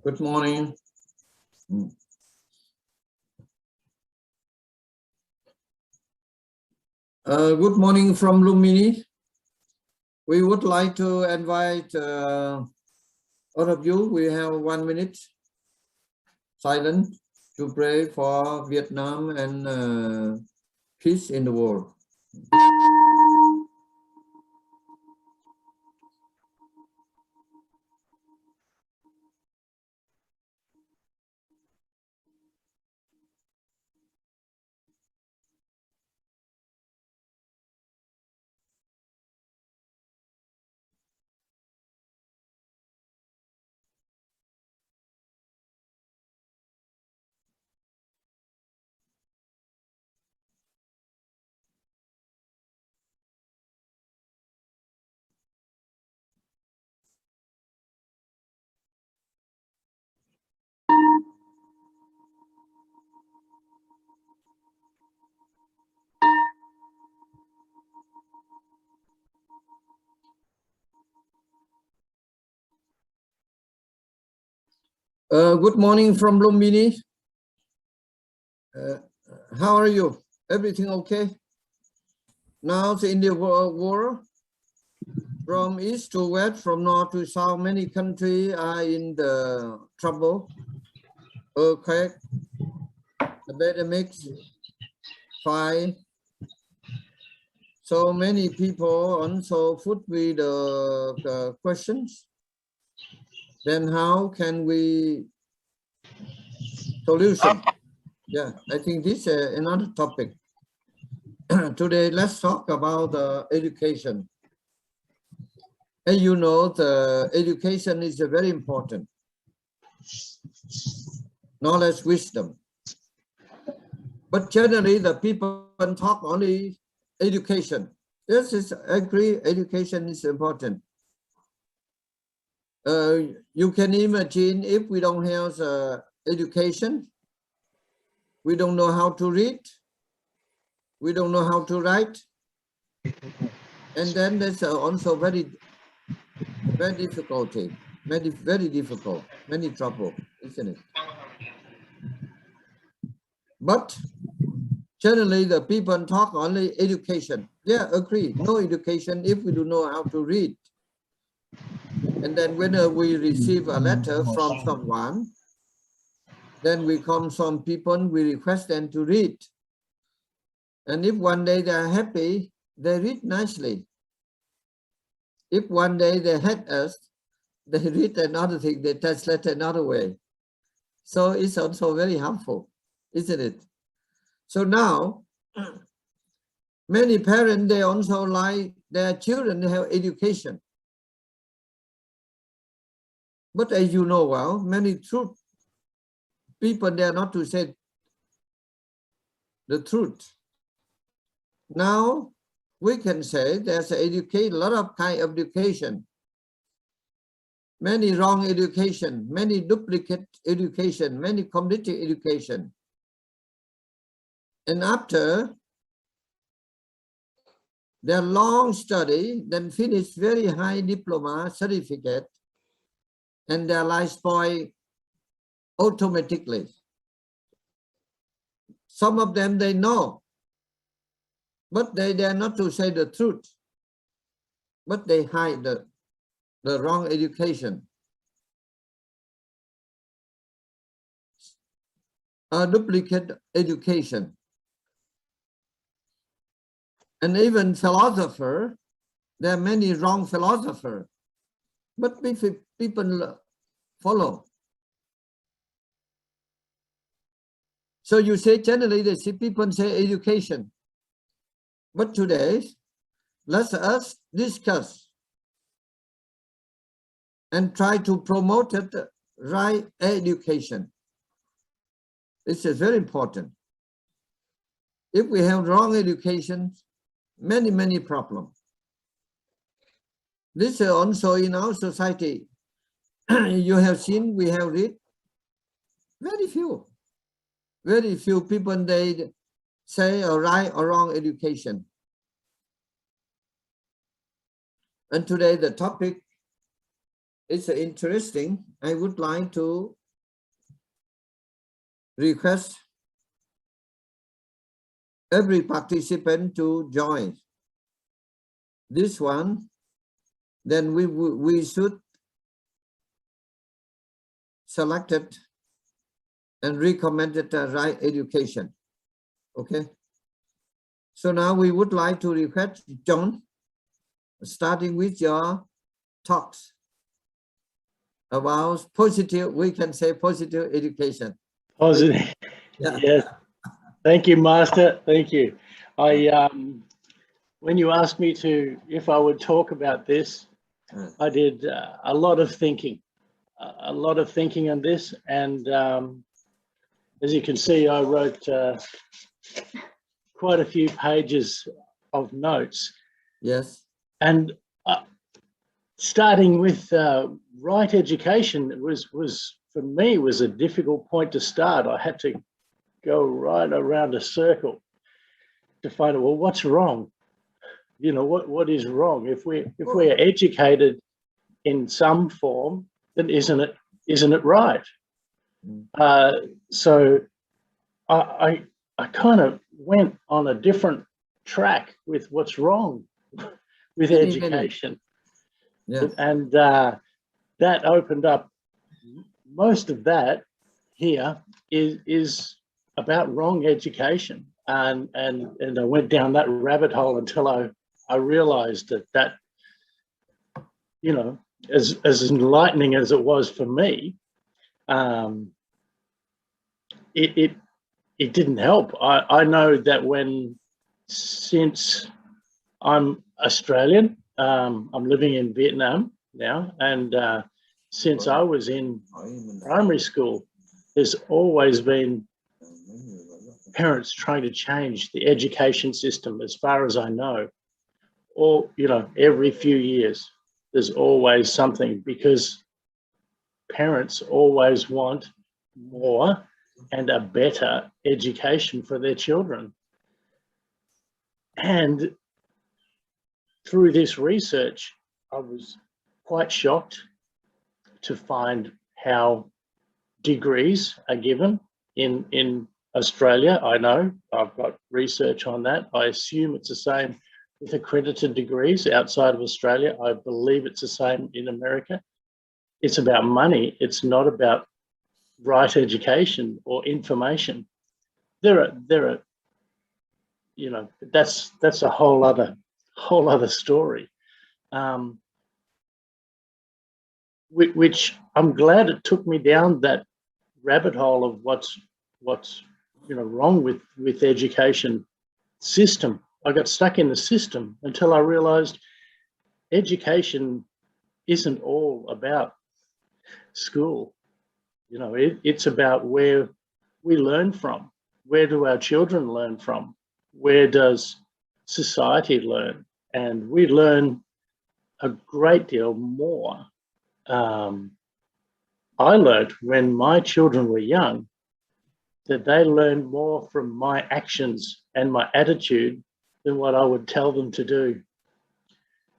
Good morning. Good morning from Lumini. We would like to invite all of you. We have 1 minute silence to pray for Vietnam and peace in the world. Good morning from Lumbini. How are you? Everything okay? Now in the world, from east to west, from north to south, many countries are in the trouble. Earthquake, epidemics, fire. So many people also put with the questions. Then how can we solution? Yeah, I think this is another topic. Today, let's talk about education. As you know, the education is very important. Knowledge, wisdom. But generally, the people talk only education. This is I agree. Education is important. You can imagine if we don't have education, we don't know how to read, we don't know how to write, and then there's also very difficulty, very difficult, many trouble, isn't it? But generally, the people talk only education. Yeah, agree. No education if we don't know how to read. And then when we receive a letter from someone, then we come some people, we request them to read. And if one day they are happy, they read nicely. If one day they hate us, they read another thing, they translate another way. So it's also very harmful, isn't it? So now, many parents, they also like their children to have education. But as you know well, many truth people dare not to say the truth. Now we can say there's a lot of kind of education, many wrong education, many duplicate education, many community education. And after their long study, then finish very high diploma certificate, and their life spoil automatically. Some of them they know, but they dare not to say the truth, but they hide the wrong education. A duplicate education. And even philosopher, there are many wrong philosophers, but people follow. So you say generally they see people say education. But today, let us discuss and try to promote it, right education. This is very important. If we have wrong education, many problems. This is also in our society. You have seen, we have read, very few people, they say a right or wrong education. And today the topic it's interesting. I would like to request every participant to join this one. Then we should select it and recommend it the right education. Okay. So now we would like to request John, starting with your talks about positive, we can say positive education. Positive. Yeah. Yes. Thank you, Master. Thank you. When you asked me if I would talk about this, I did a lot of thinking on this. And as you can see, I wrote quite a few pages of notes. Yes. And starting with right education was for me was a difficult point to start. I had to go right around a circle to find out, well, what's wrong? You know, what is wrong? If we're educated in some form, then isn't it right? So I kind of went on a different track with what's wrong with education. Yes. And that opened up most of that here is about wrong education. And I went down that rabbit hole until I realized that, you know, as enlightening as it was for me, it didn't help. I know that since I'm Australian, I'm living in Vietnam now, and since I was in primary school, there's always been parents trying to change the education system, as far as I know. Or, you know, every few years, there's always something, because parents always want more and a better education for their children. And through this research, I was quite shocked to find how degrees are given in Australia. I know, I've got research on that. I assume it's the same with accredited degrees outside of Australia. I believe it's the same in America. It's about money. It's not about right education or information. There are, you know, that's a whole other story. Which I'm glad it took me down that rabbit hole of what's you know wrong with education system. I got stuck in the system until I realized education isn't all about school. You know, it's about where we learn from. Where do our children learn from? Where does society learn? And we learn a great deal more. I learned when my children were young that they learned more from my actions and my attitude than what I would tell them to do.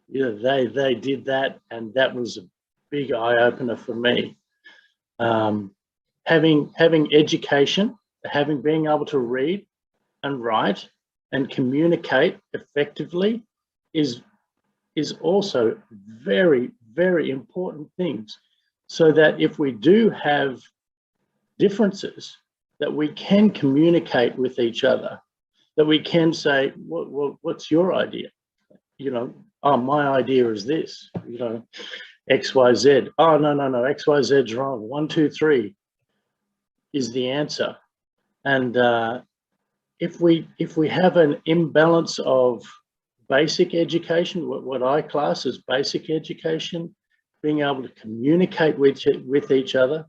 You know, they did that, and that was a big eye-opener for me. Having education, being able to read and write and communicate effectively is also very, very important things, so that if we do have differences, that we can communicate with each other, that we can say, what's your idea? You know, oh, my idea is this, you know, X, Y, Z. Oh, no, X, Y, Z's wrong. 1, 2, 3 is the answer. And if we have an imbalance of basic education, what I class as basic education, being able to communicate with each other,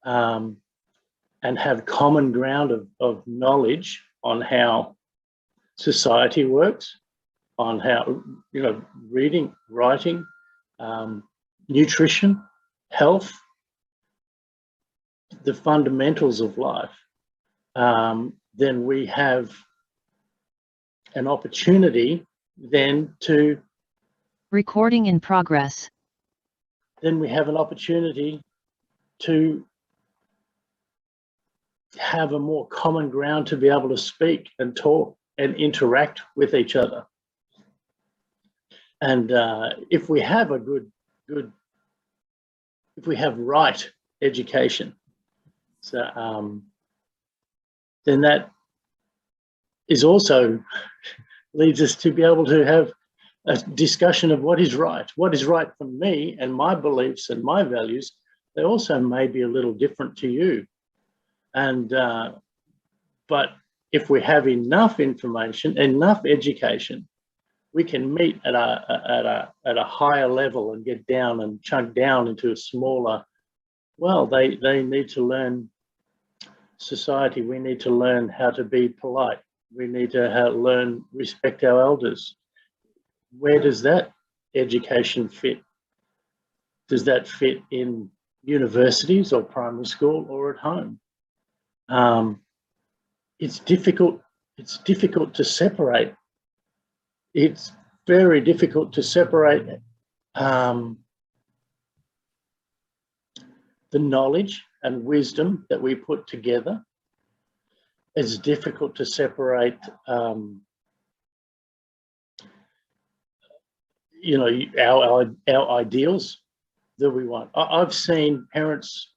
and have common ground of knowledge on how society works, on how, you know, reading, writing, nutrition, health, the fundamentals of life, then we have an opportunity then to... Recording in progress. then we have an opportunity to have a more common ground to be able to speak and talk and interact with each other. And if we have a if we have right education, so then that is also leads us to be able to have a discussion of what is right for me and my beliefs and my values. They also may be a little different to you. And but if we have enough information, enough education, we can meet at a higher level and get down and chunk down into a smaller. Well, they need to learn society. We need to learn how to be polite. We need to learn respect our elders. Where does that education fit? Does that fit in universities or primary school or at home? It's difficult. It's difficult to separate. It's very difficult to separate the knowledge and wisdom that we put together. It's difficult to separate, you know, our ideals that we want. I've seen parents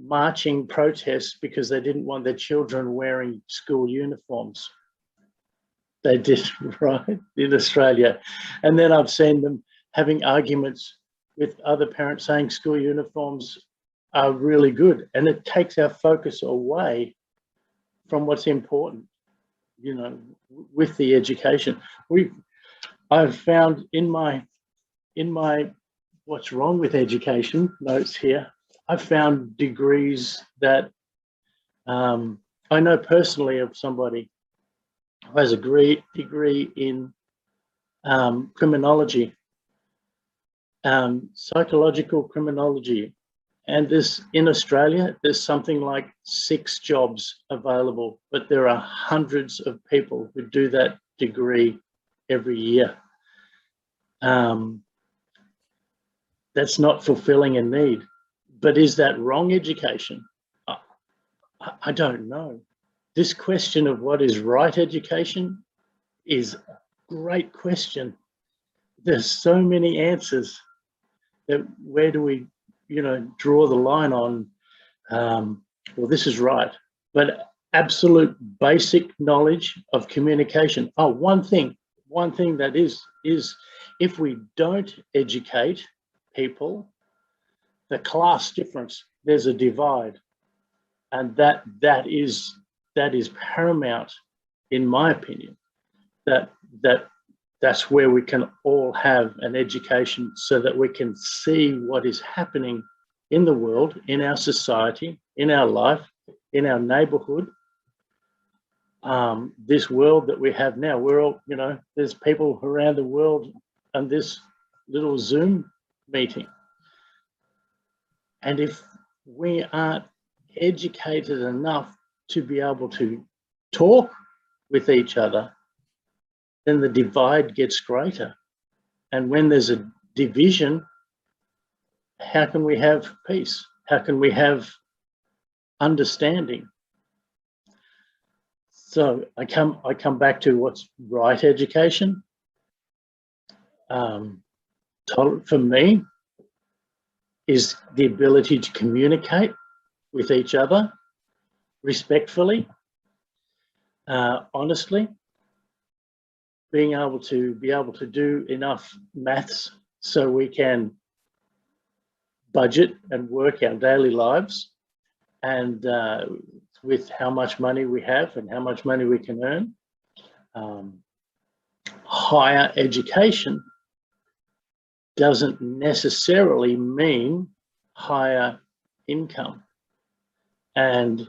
marching protests because they didn't want their children wearing school uniforms. They did, right, in Australia. And then I've seen them having arguments with other parents saying school uniforms are really good. And it takes our focus away from what's important, you know, with the education. I've found in my what's wrong with education notes here, I've found degrees that I know personally of somebody who has a great degree in criminology, psychological criminology. And this, in Australia, there's something like 6 jobs available, but there are hundreds of people who do that degree every year. That's not fulfilling a need. But is that wrong education? I don't know. This question of what is right education is a great question. There's so many answers that where do we, you know, draw the line on, well, this is right. But absolute basic knowledge of communication. Oh, one thing that is if we don't educate people, the class difference, there's a divide. And that is paramount, in my opinion, that's where we can all have an education so that we can see what is happening in the world, in our society, in our life, in our neighborhood. This world that we have now, we're all, you know, there's people around the world on this little Zoom meeting. And if we aren't educated enough to be able to talk with each other, then the divide gets greater. And when there's a division, how can we have peace? How can we have understanding? So I come back to what's right education. For me, is the ability to communicate with each other respectfully, honestly, being able to do enough maths so we can budget and work our daily lives, and with how much money we have and how much money we can earn. Higher education doesn't necessarily mean higher income, but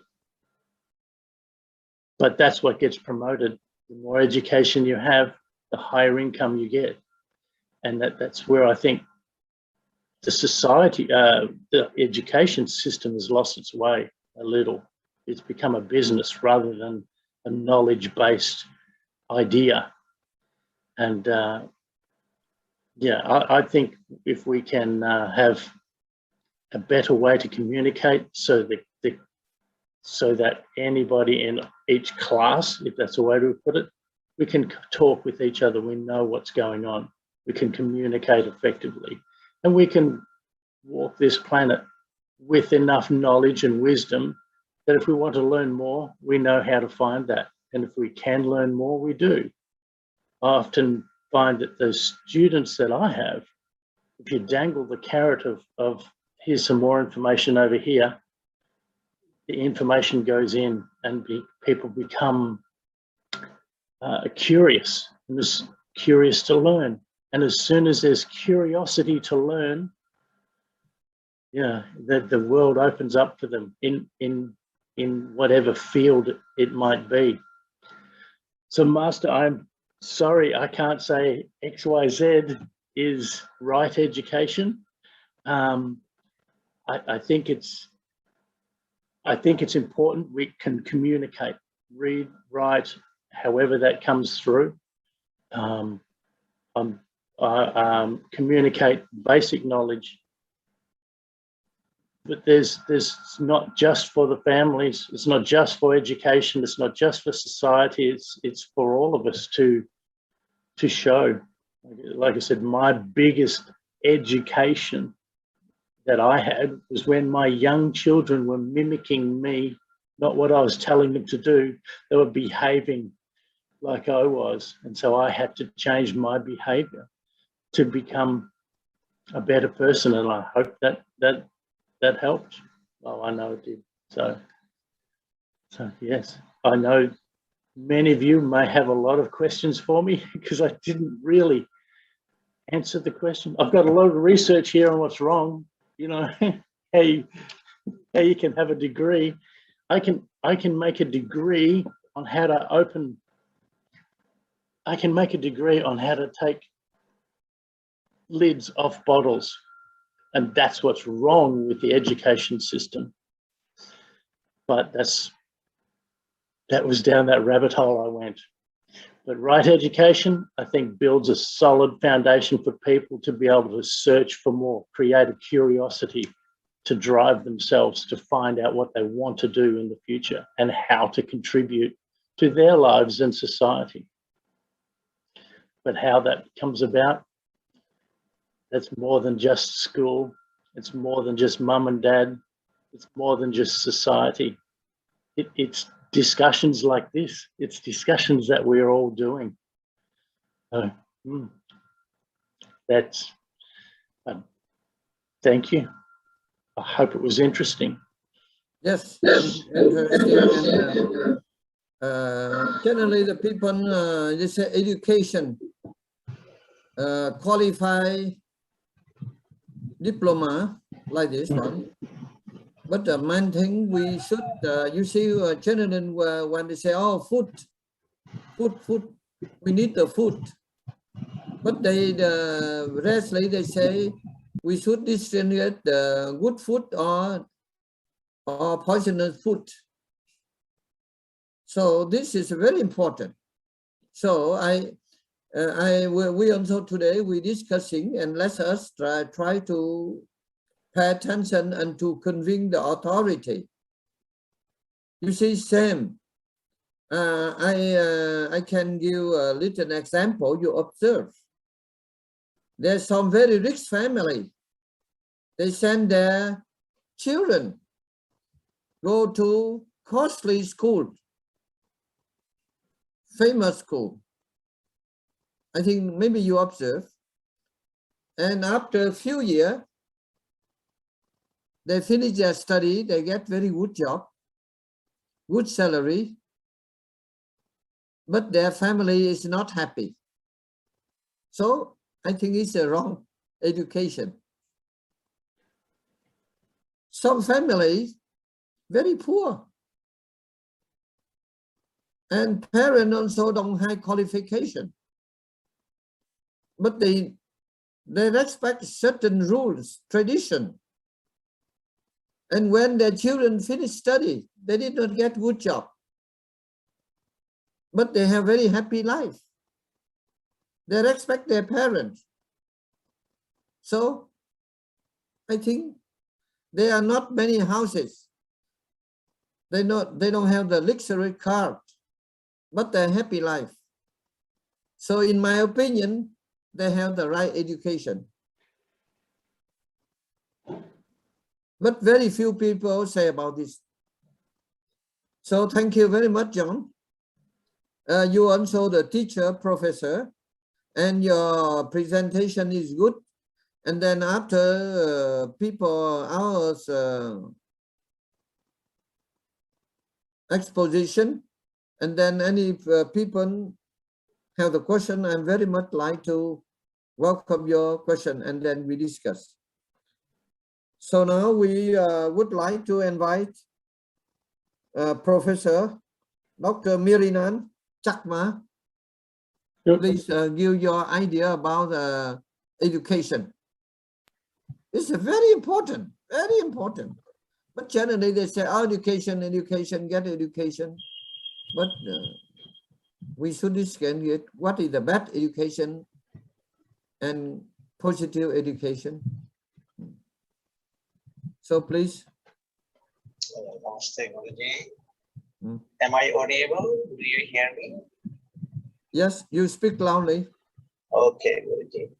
that's what gets promoted. The more education you have, the higher income you get, and that's where I think the society, the education system has lost its way a little. It's become a business rather than a knowledge-based idea, and Yeah, I think if we can have a better way to communicate, so that anybody in each class, if that's a way to put it, we can talk with each other. We know what's going on. We can communicate effectively, and we can walk this planet with enough knowledge and wisdom that if we want to learn more, we know how to find that. And if we can learn more, we do. I often find that the students that I have, if you dangle the carrot of here's some more information over here, the information goes in and people become curious, and is curious to learn. And as soon as there's curiosity to learn, yeah, the world opens up for them in whatever field it might be. So Master, I'm sorry, I can't say XYZ is right education. I think it's important we can communicate, read, write, however that comes through. Communicate basic knowledge. But there's not just for the families, it's not just for education, it's not just for society, it's for all of us to show. Like I said, my biggest education that I had was when my young children were mimicking me, not what I was telling them to do, they were behaving like I was. And so I had to change my behavior to become a better person. And I hope that helped. Oh, I know it did. So yes, I know many of you may have a lot of questions for me because I didn't really answer the question. I've got a lot of research here on what's wrong, you know, how you can have a degree. I can make a degree on how to open, I can make a degree on how to take lids off bottles. And that's what's wrong with the education system. But that was down that rabbit hole I went. But right education, I think, builds a solid foundation for people to be able to search for more, create a curiosity to drive themselves to find out what they want to do in the future and how to contribute to their lives and society. But how that comes about, that's more than just school. It's more than just mum and dad. It's more than just society. It's discussions like this. It's discussions that we're all doing. So, that's, thank you. I hope it was interesting. Yes, interesting. And generally the people, they say education, qualify diploma like this one. But the main thing we should, you see, generally when they say, oh, food, we need the food. But the rarely they say we should distinguish the good food or poisonous food. So this is very important. So we also today we discussing, and let us try to pay attention and to convince the authority. You see, same. I can give a little example. You observe. There's some very rich family. They send their children go to costly school, famous school. I think maybe you observe. And after a few years, they finish their study, they get very good job, good salary, but their family is not happy. So I think it's a wrong education. Some families, very poor. And parents also don't have qualification. But they respect certain rules, tradition. And when their children finish study, they did not get good job. But they have very happy life. They respect their parents. So I think there are not many houses. They don't have the luxury car, but they're happy life. So in my opinion, they have the right education. But very few people say about this. So thank you very much, John. You also the teacher, professor, and your presentation is good. And then after hours exposition, and then any people have the question, I'm very much like to welcome your question, and then we discuss. So now we would like to invite Professor Dr. Mirinan Chakma. Please give your idea about education. It's very important, very important. But generally they say, oh, education, education, get education. But we should distinguish what is the bad education and positive education. So please. Am I audible? Do you hear me? Yes, you speak loudly. Okay, Guruji.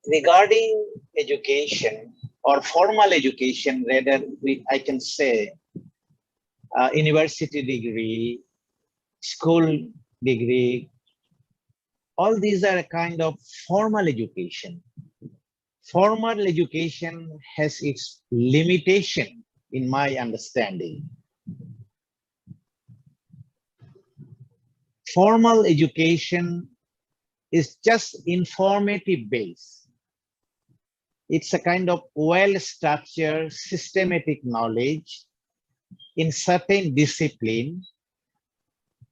Regarding education or formal education, rather, I can say university degree, school degree, all these are a kind of formal education. Formal education has its limitation in my understanding. Formal education is just informative based. It's a kind of well-structured, systematic knowledge in certain discipline.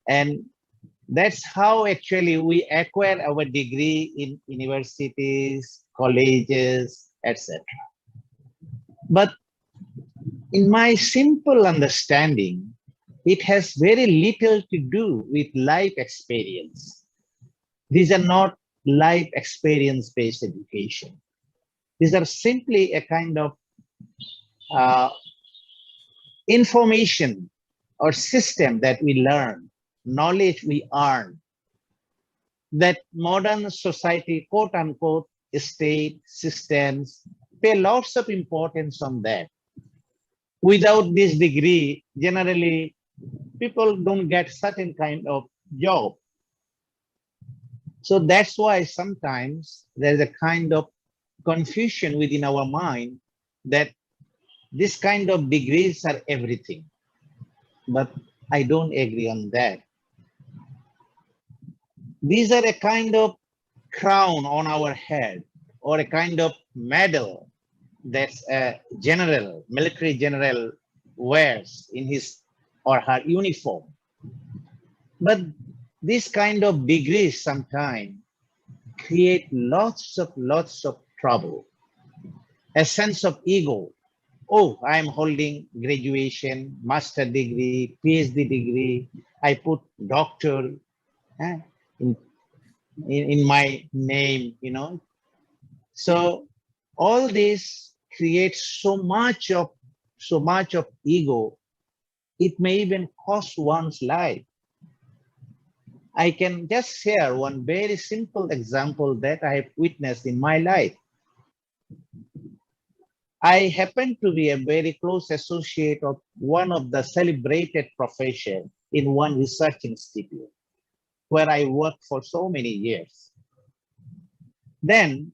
And that's how actually we acquire our degree in universities, colleges, etc. But in my simple understanding, it has very little to do with life experience. These are not life experience-based education. These are simply a kind of information or system that we learn, knowledge we earn, that modern society, quote unquote, state systems pay lots of importance on that. Without this degree, generally, people don't get certain kind of job. So that's why sometimes there's a kind of confusion within our mind that this kind of degrees are everything. But I don't agree on that. These are a kind of crown on our head or a kind of medal that's a general, military general wears in his or her uniform. But this kind of degrees sometimes create lots of trouble. A sense of ego. Oh, I'm holding graduation, master degree, PhD degree. I put doctor in my name, you know. So all this creates so much of ego. It may even cost one's life. I can just share one very simple example that I have witnessed in my life. I happen to be a very close associate of one of the celebrated professors in one research institute where I worked for so many years. Then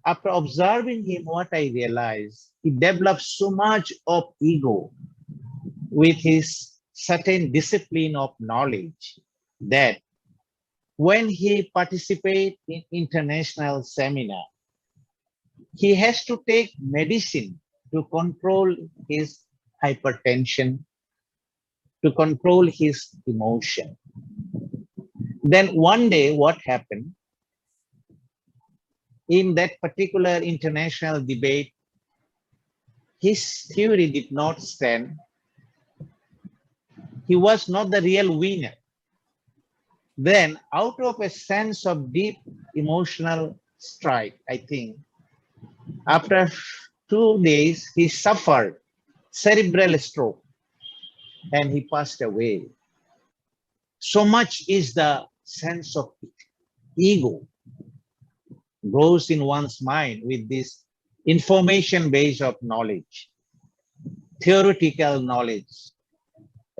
after observing him, what I realized, he developed so much of ego with his certain discipline of knowledge that when he participates in international seminar, he has to take medicine to control his hypertension, to control his emotion. Then one day, what happened? In that particular international debate, his theory did not stand. He was not the real winner. Then out of a sense of deep emotional strife, I think, after 2 days, he suffered cerebral stroke and he passed away. So much is the sense of ego grows in one's mind with this information base of knowledge, theoretical knowledge,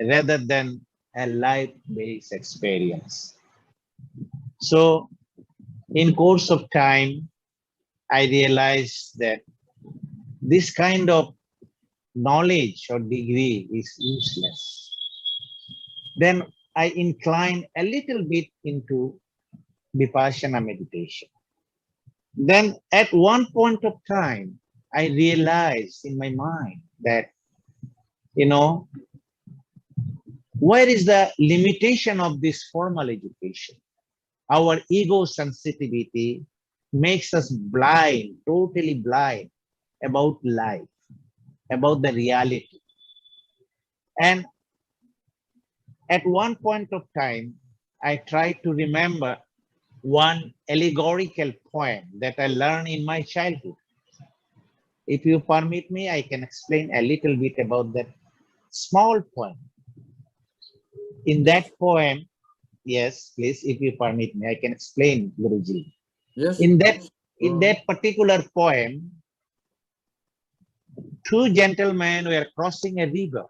rather than a life-based experience. So in course of time, I realized that this kind of knowledge or degree is useless. Then I inclined a little bit into Vipassana meditation. Then at one point of time, I realized in my mind that, where is the limitation of this formal education? Our ego sensitivity makes us blind, totally blind about life, about the reality. And at one point of time, I tried to remember one allegorical poem that I learned in my childhood. If you permit me, I can explain a little bit about that small poem. In that poem, yes, please, if you permit me, I can explain, Guruji. Yes. In that particular poem, 2 gentlemen were crossing a river,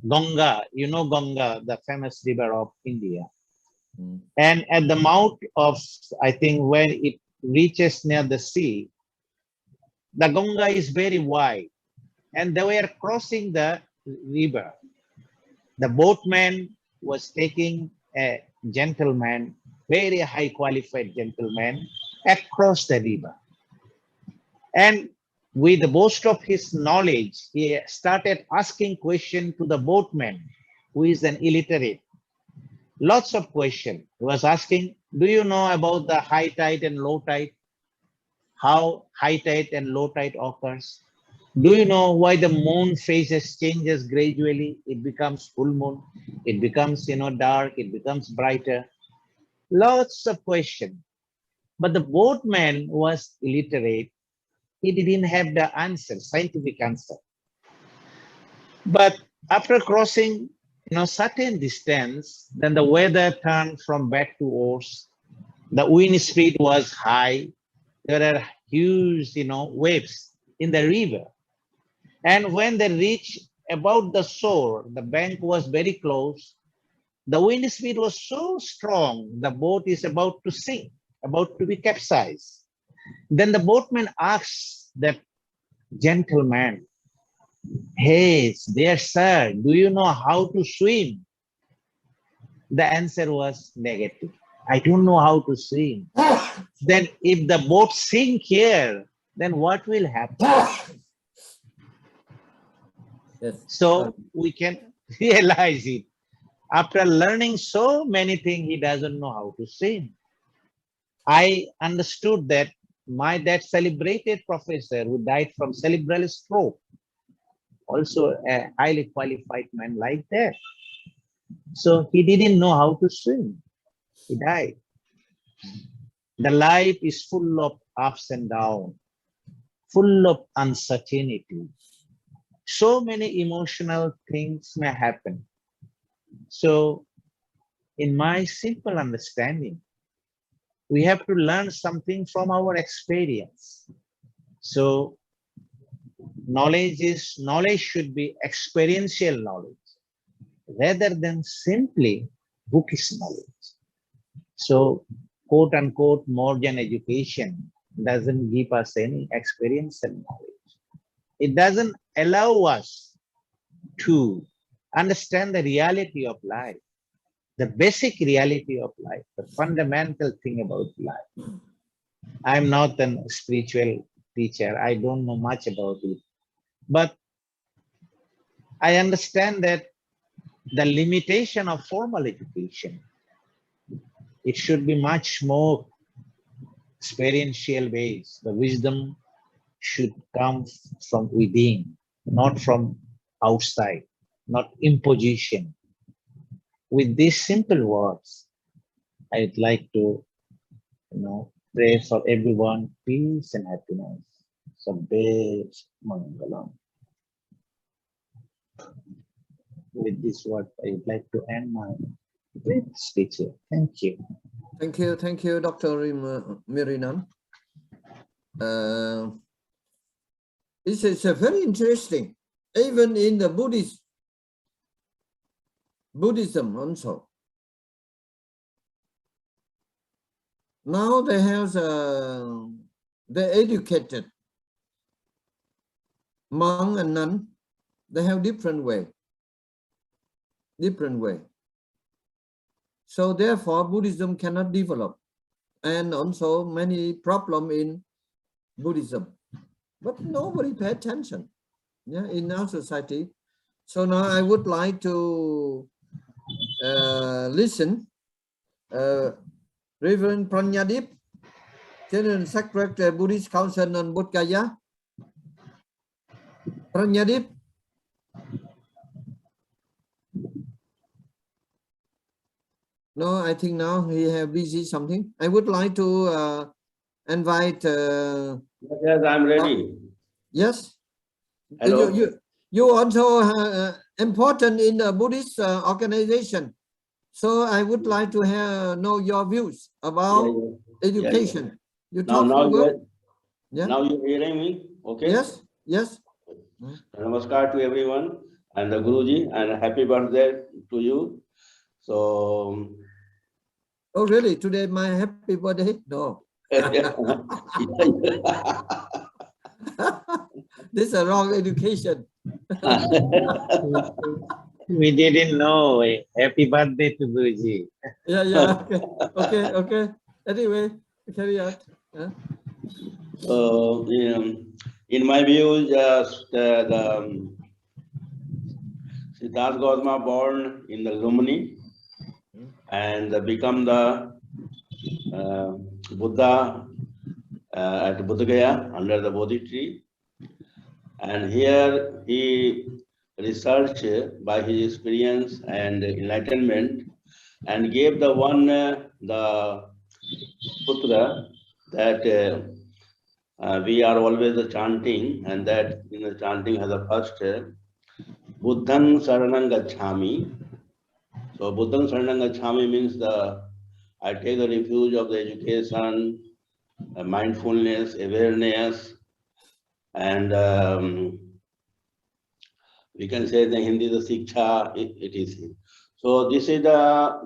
Ganga, Ganga, the famous river of India. And at the mouth of, I think, when it reaches near the sea, the Ganga is very wide, and they were crossing the river. The boatman was taking a gentleman, very high qualified gentleman, across the river. And with the boast of his knowledge, he started asking questions to the boatman, who is an illiterate. Lots of questions. He was asking, do you know about the high tide and low tide? How high tide and low tide occurs? Do you know why the moon phases changes gradually? It becomes full moon. It becomes, dark. It becomes brighter. Lots of questions. But the boatman was illiterate. He didn't have the answer, scientific answer. But after crossing, certain distance, then the weather turned from bad to worse. The wind speed was high. There are huge, waves in the river. And when they reached about the shore, the bank was very close. The wind speed was so strong, the boat is about to sink, about to be capsized. Then the boatman asks that gentleman, hey, dear sir, do you know how to swim? The answer was negative. I don't know how to swim. Then if the boat sink here, then what will happen? Yes. So we can realize it. After learning so many things, he doesn't know how to swim. I understood that that celebrated professor who died from cerebral stroke, also a highly qualified man like that. So he didn't know how to swim. He died. The life is full of ups and downs, full of uncertainty. So many emotional things may happen. So in my simple understanding, we have to learn something from our experience. So knowledge should be experiential knowledge rather than simply bookish knowledge. So quote unquote modern education doesn't give us any experiential knowledge. It doesn't allow us to understand the reality of life, the basic reality of life, the fundamental thing about life. I'm not a spiritual teacher. I don't know much about it. But I understand that the limitation of formal education, it should be much more experiential based. The wisdom should come from within, not from outside, not imposition. With these simple words, I'd like to, pray for everyone peace and happiness. Sabbe Mangalam. With this word, I would like to end my brief speech here. Thank you. Thank you, Dr. Mirinan. This is very interesting. Even in the Buddhism also. Now they have the educated monk and nun. They have different way. So therefore, Buddhism cannot develop, and also many problems in Buddhism. But nobody pay attention, in our society. So now I would like to listen. Reverend Pranyadip, General Secretary Buddhist Council on Bodh Gaya. Pranyadip. No, I think now he have busy something. I would like to invite. Yes, I'm ready. Yes. Hello. You also important in the Buddhist organization. So I would like to know your views about education. You talk about. Now you're hearing me, okay? Yes. Namaskar to everyone and the Guruji, and happy birthday to you. So. Oh, really? Today my happy birthday? No. This is a wrong education. We didn't know. Happy birthday to Guruji. Yeah. Okay. Anyway, carry on. So, in my view, just Siddhartha Gautama born in the Lumini and become the Buddha at Bodh Gaya under the Bodhi tree. And here he researched by his experience and enlightenment, and gave the sutra that we are always chanting, and that in the chanting has a first Buddhang Saranang Gacchami. So Buddhang Saranang Gacchami means I take the refuge of the education, mindfulness, awareness, and we can say the Hindi the Siksha, it is. So this is the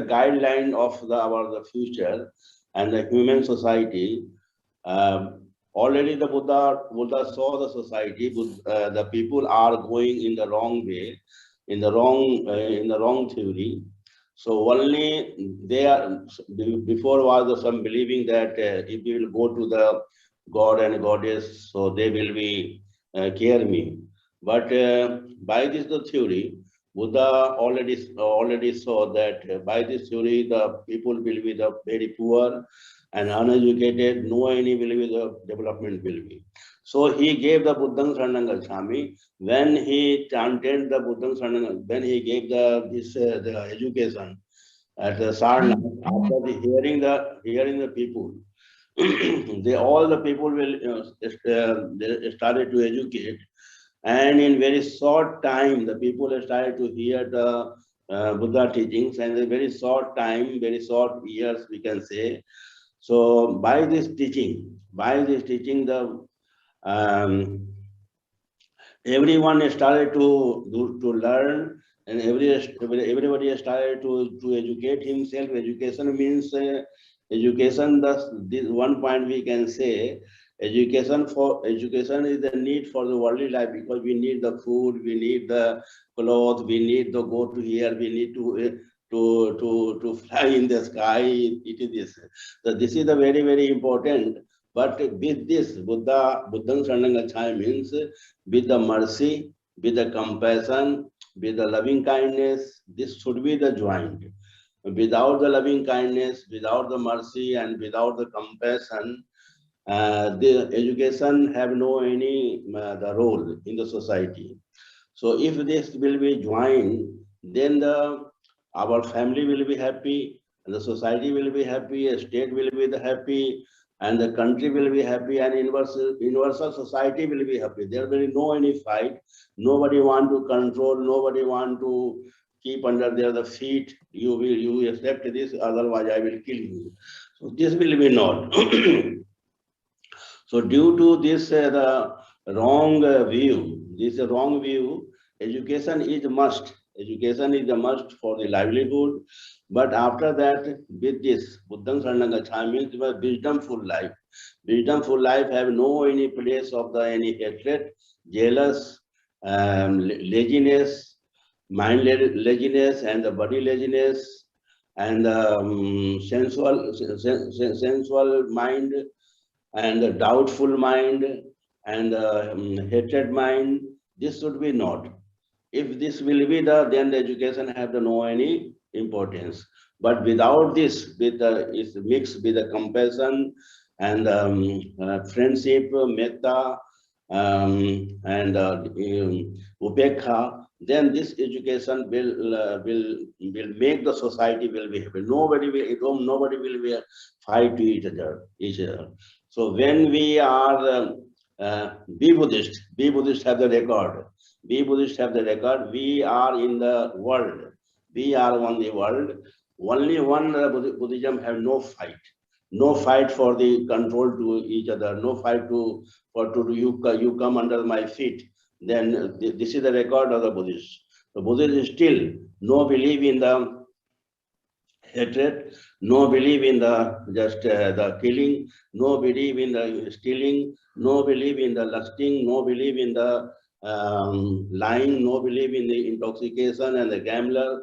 guideline of the future and the human society. Already the Buddha saw the society. The people are going in the wrong way, in the wrong theory. So only before was some believing that if we will go to the God and Goddess, so they will be care me. But by this the theory, Buddha already saw that by this theory the people will be very poor and uneducated, no any will be the development will be. So he gave the Buddhang Saranang Gacchami. When he chanted the Buddhang Saranang, when he gave the education at the Sarnath, after hearing the people, all the people will they started to educate, and in very short time the people started to hear the Buddha teachings, and in very short time, very short years we can say. So by this teaching, the everyone started to learn, and everybody started to educate himself. Education means education. This one point we can say, education is the need for the worldly life, because we need the food, we need the clothes, we need to go to here, we need to fly in the sky. It is this. So this is the very, very important. But with this Buddhang Saranang Gacchami means with the mercy, with the compassion, with the loving kindness, this should be the joint. Without the loving kindness, without the mercy, and without the compassion, the education have no any the role in the society. So if this will be joined, then our family will be happy, and the society will be happy, a state will be happy, and the country will be happy, and universal society will be happy. There will be no any fight. Nobody want to control. Nobody want to keep under the feet. You accept this, otherwise I will kill you. So this will be not. So due to this the wrong view, education is a must. Education is a must for the livelihood. But after that, with this, Buddham Saranam Gacchami means wisdomful life. Wisdomful life have no any place of the any hatred, jealous, laziness, mind laziness, and the body laziness, and sensual mind, and the doubtful mind, and hatred mind. This should be not. If this will be then the education have no any importance. But without this, with is mixed with the compassion and friendship, metta, and upekha, then this education will make the society will be happy. Nobody will be fight to each other. So when we are be Buddhist have the record. Be Buddhist have the record. We are in the world. We are on the world. Only one Buddhism have no fight. No fight for the control to each other. No fight to you come under my feet. Then this is the record of the Buddhist. The Buddhist is still no believe in the hatred, no believe in the the killing, no believe in the stealing, no believe in the lusting, no believe in the lying, no believe in the intoxication and the gambler.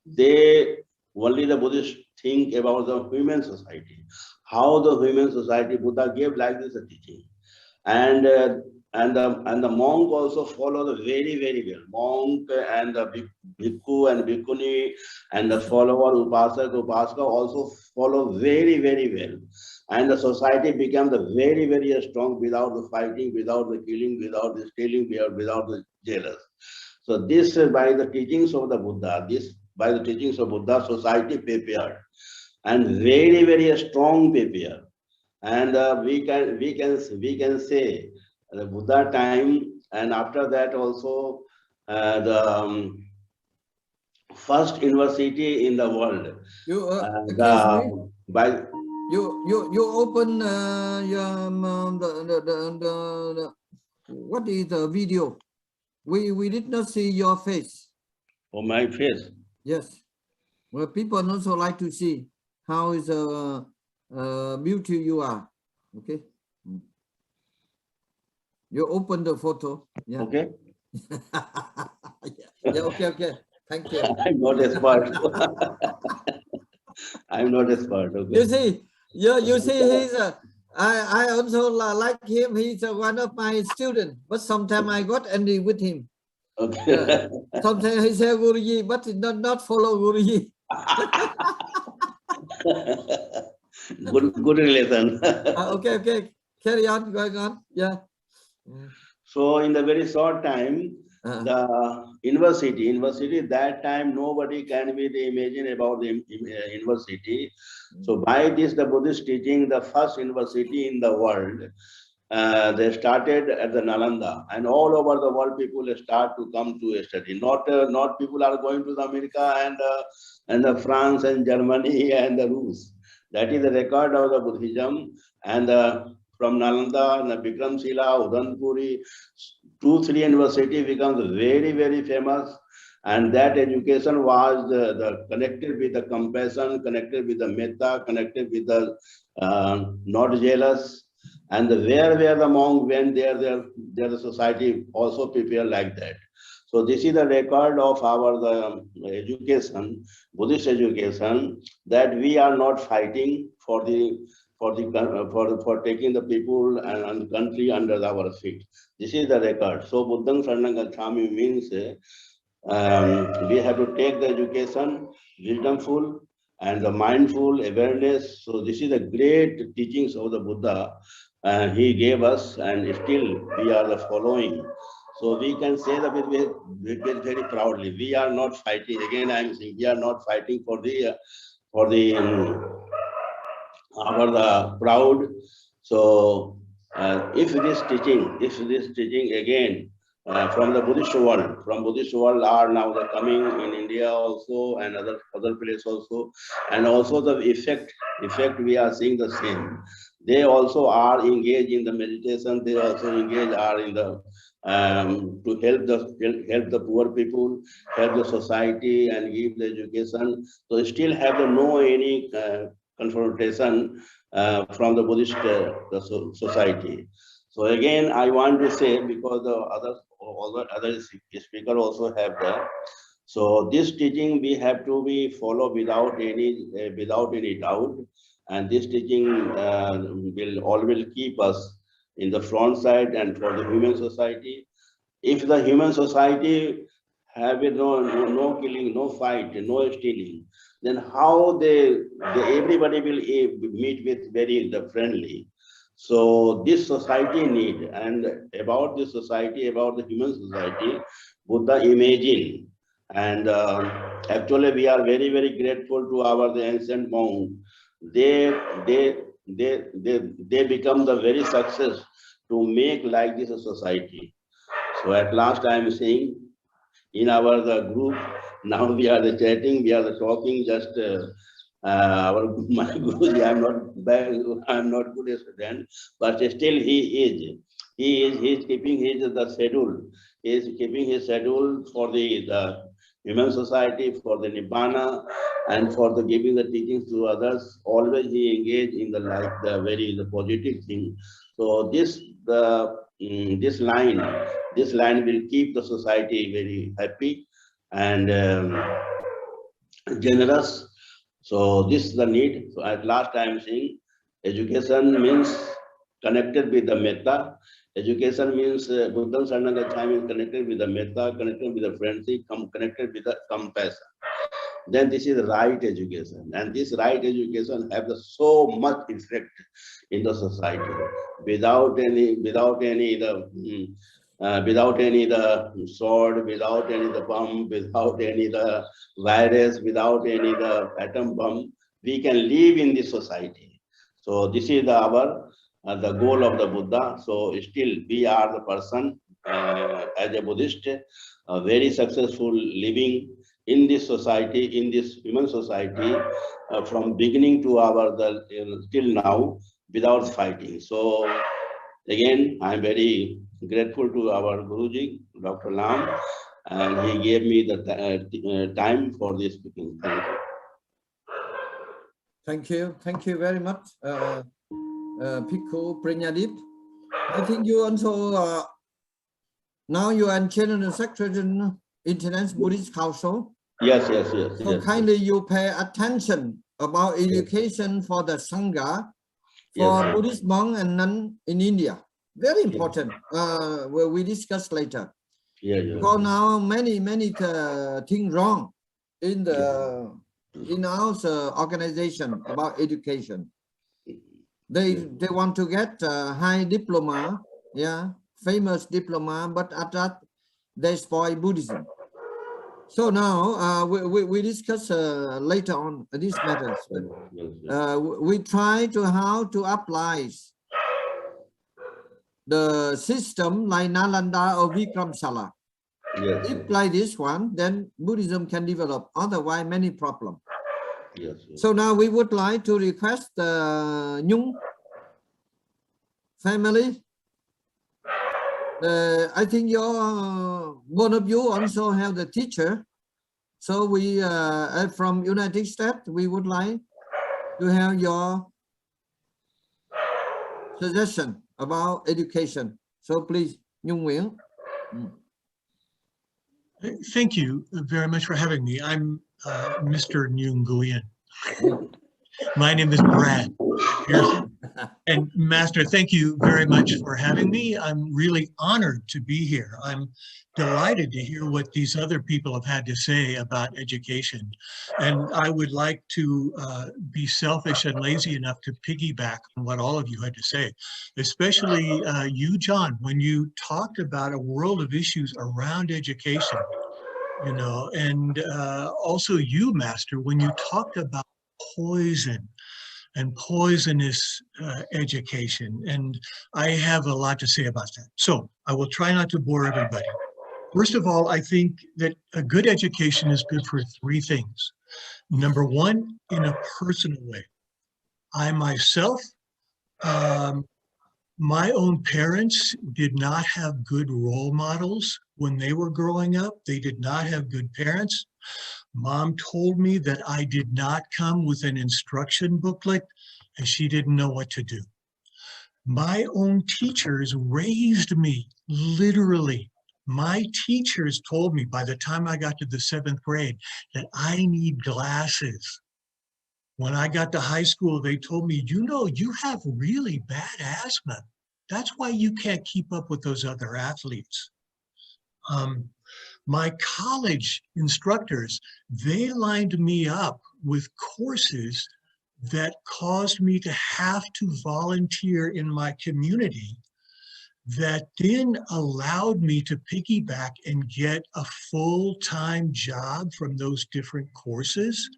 They only the Buddhists think about the human society. How the human society, Buddha gave like this a teaching. And the monk also follow the very well. Monk and the bhikkhu and bhikkhuni and the follower upasaka also follow very well. And the society becomes very strong without the fighting, without the killing, without the stealing, without the jealous. So this by the teachings of the Buddha, society prepared, and very strong prepared. And we can say the Buddha time, and after that also the first university in the world. You open what is the video? We did not see your face. Oh, my face. Yes. Well, people also like to see how is beautiful you are. Okay. You open the photo. Yeah. Okay. Yeah. Okay. Thank you. I'm not expert. I'm not expert. Okay. You see, he's I also like him. He's one of my students, but sometimes I got angry with him. Okay. Sometimes he say Guruji, but not follow Guruji. Good relation. Okay. Carry on, going on. Yeah. So in the very short time, the university, that time nobody can be imagine about the university. So by this, the Buddhist teaching, the first university in the world, they started at the Nalanda, and all over the world people start to come to study. Not people are going to the America and the France and Germany and the Rus. That is the record of the Buddhism. And from Nalanda, Bikramshila, Udanpuri, 2-3 university becomes very famous. And that education was the connected with the compassion, connected with the metta, connected with the not jealous. And where the monk went, there the society also prepared like that. So this is the record of our education, Buddhist education, that we are not fighting for taking the people and the country under our feet. This is the record. So Buddham Saranam Gacchami means we have to take the education, wisdomful and the mindful awareness. So this is the great teachings of the Buddha. He gave us, and still we are the following. So we can say that very proudly, we are not fighting. Again, I am saying we are not fighting for the our proud. So if this teaching again from the Buddhist world are now coming in India also and other places also, and also the effect we are seeing the same. They also are engaged in the meditation. They also engaged are in the to help the poor people, help the society, and give the education. So still have no any confrontation from the Buddhist society. So again, I want to say, because the other speaker also have that. So this teaching we have to be follow without any doubt, and this teaching will always keep us in the front side and for the human society. If the human society have no killing, no fight, no stealing, then how everybody will meet with very friendly. So this society need, and about this society, about the human society, Buddha imagine. And actually we are very, very grateful to the ancient monks. They become the very success to make like this a society. So at last I am saying, in the group, now we are chatting, we are talking, just my Guruji, I'm not good as student, but still he is keeping his schedule. He is keeping his schedule for the human society, for the Nibbana, and for the giving the teachings to others. Always he engaged in the positive thing. So this line will keep the society very happy and generous. So this is the need. So at last I am saying, education means connected with the metta. Education means Buddha Saranagacchami means connected with the metta, connected with the friendship, connected with the compassion. Then this is right education, and this right education have so much effect in the society. Without any the sword, without any the bomb, without any the virus, without any the atom bomb, we can live in this society. So this is the goal of the Buddha. So still we are the person as a Buddhist, very successful living in this society, in this human society, from beginning to till now, without fighting. So again, I am very grateful to our Guruji, Dr. Lam, and he gave me the time for this speaking. Thank you. Thank you very much, Bhikkhu Prenyadip. I think you also, now you are General Secretary in International Buddhist Council. Yes. So kindly you pay attention about education for the Sangha, for Buddhist monk and nun in India. Very important. We discuss later. Because now many things wrong in our organization about education. They want to get high diploma, famous diploma, but at that they spoil Buddhism. So now we discuss later on these matters. We try to how to apply the system like Nalanda or Vikramsala. If like this one, then Buddhism can develop. Otherwise, many problems. So now we would like to request the Nhung family. I think both of you also have the teacher. So we from United States, we would like to have your suggestion about education. So please, Nhung Nguyễn. Thank you very much for having me. I'm Mr. Nhung Nguyen. My name is Brad Pearson. And Master, thank you very much for having me. I'm really honored to be here. I'm delighted to hear what these other people have had to say about education. And I would like to be selfish and lazy enough to piggyback on what all of you had to say, especially you, John, when you talked about a world of issues around education, you know, and also you, Master, when you talked about poison and poisonous education. And I have a lot to say about that. So I will try not to bore everybody. First of all, I think that a good education is good for three things. Number one, in a personal way. I myself, my own parents did not have good role models when they were growing up. They did not have good parents. Mom told me that I did not come with an instruction booklet and she didn't know what to do. My own teachers raised me, literally. My teachers told me by the time I got to the 7th grade that I need glasses. When I got to high school, they told me, you know, you have really bad asthma. That's why you can't keep up with those other athletes. My college instructors, they lined me up with courses that caused me to have to volunteer in my community that then allowed me to piggyback and get a full-time job from those different courses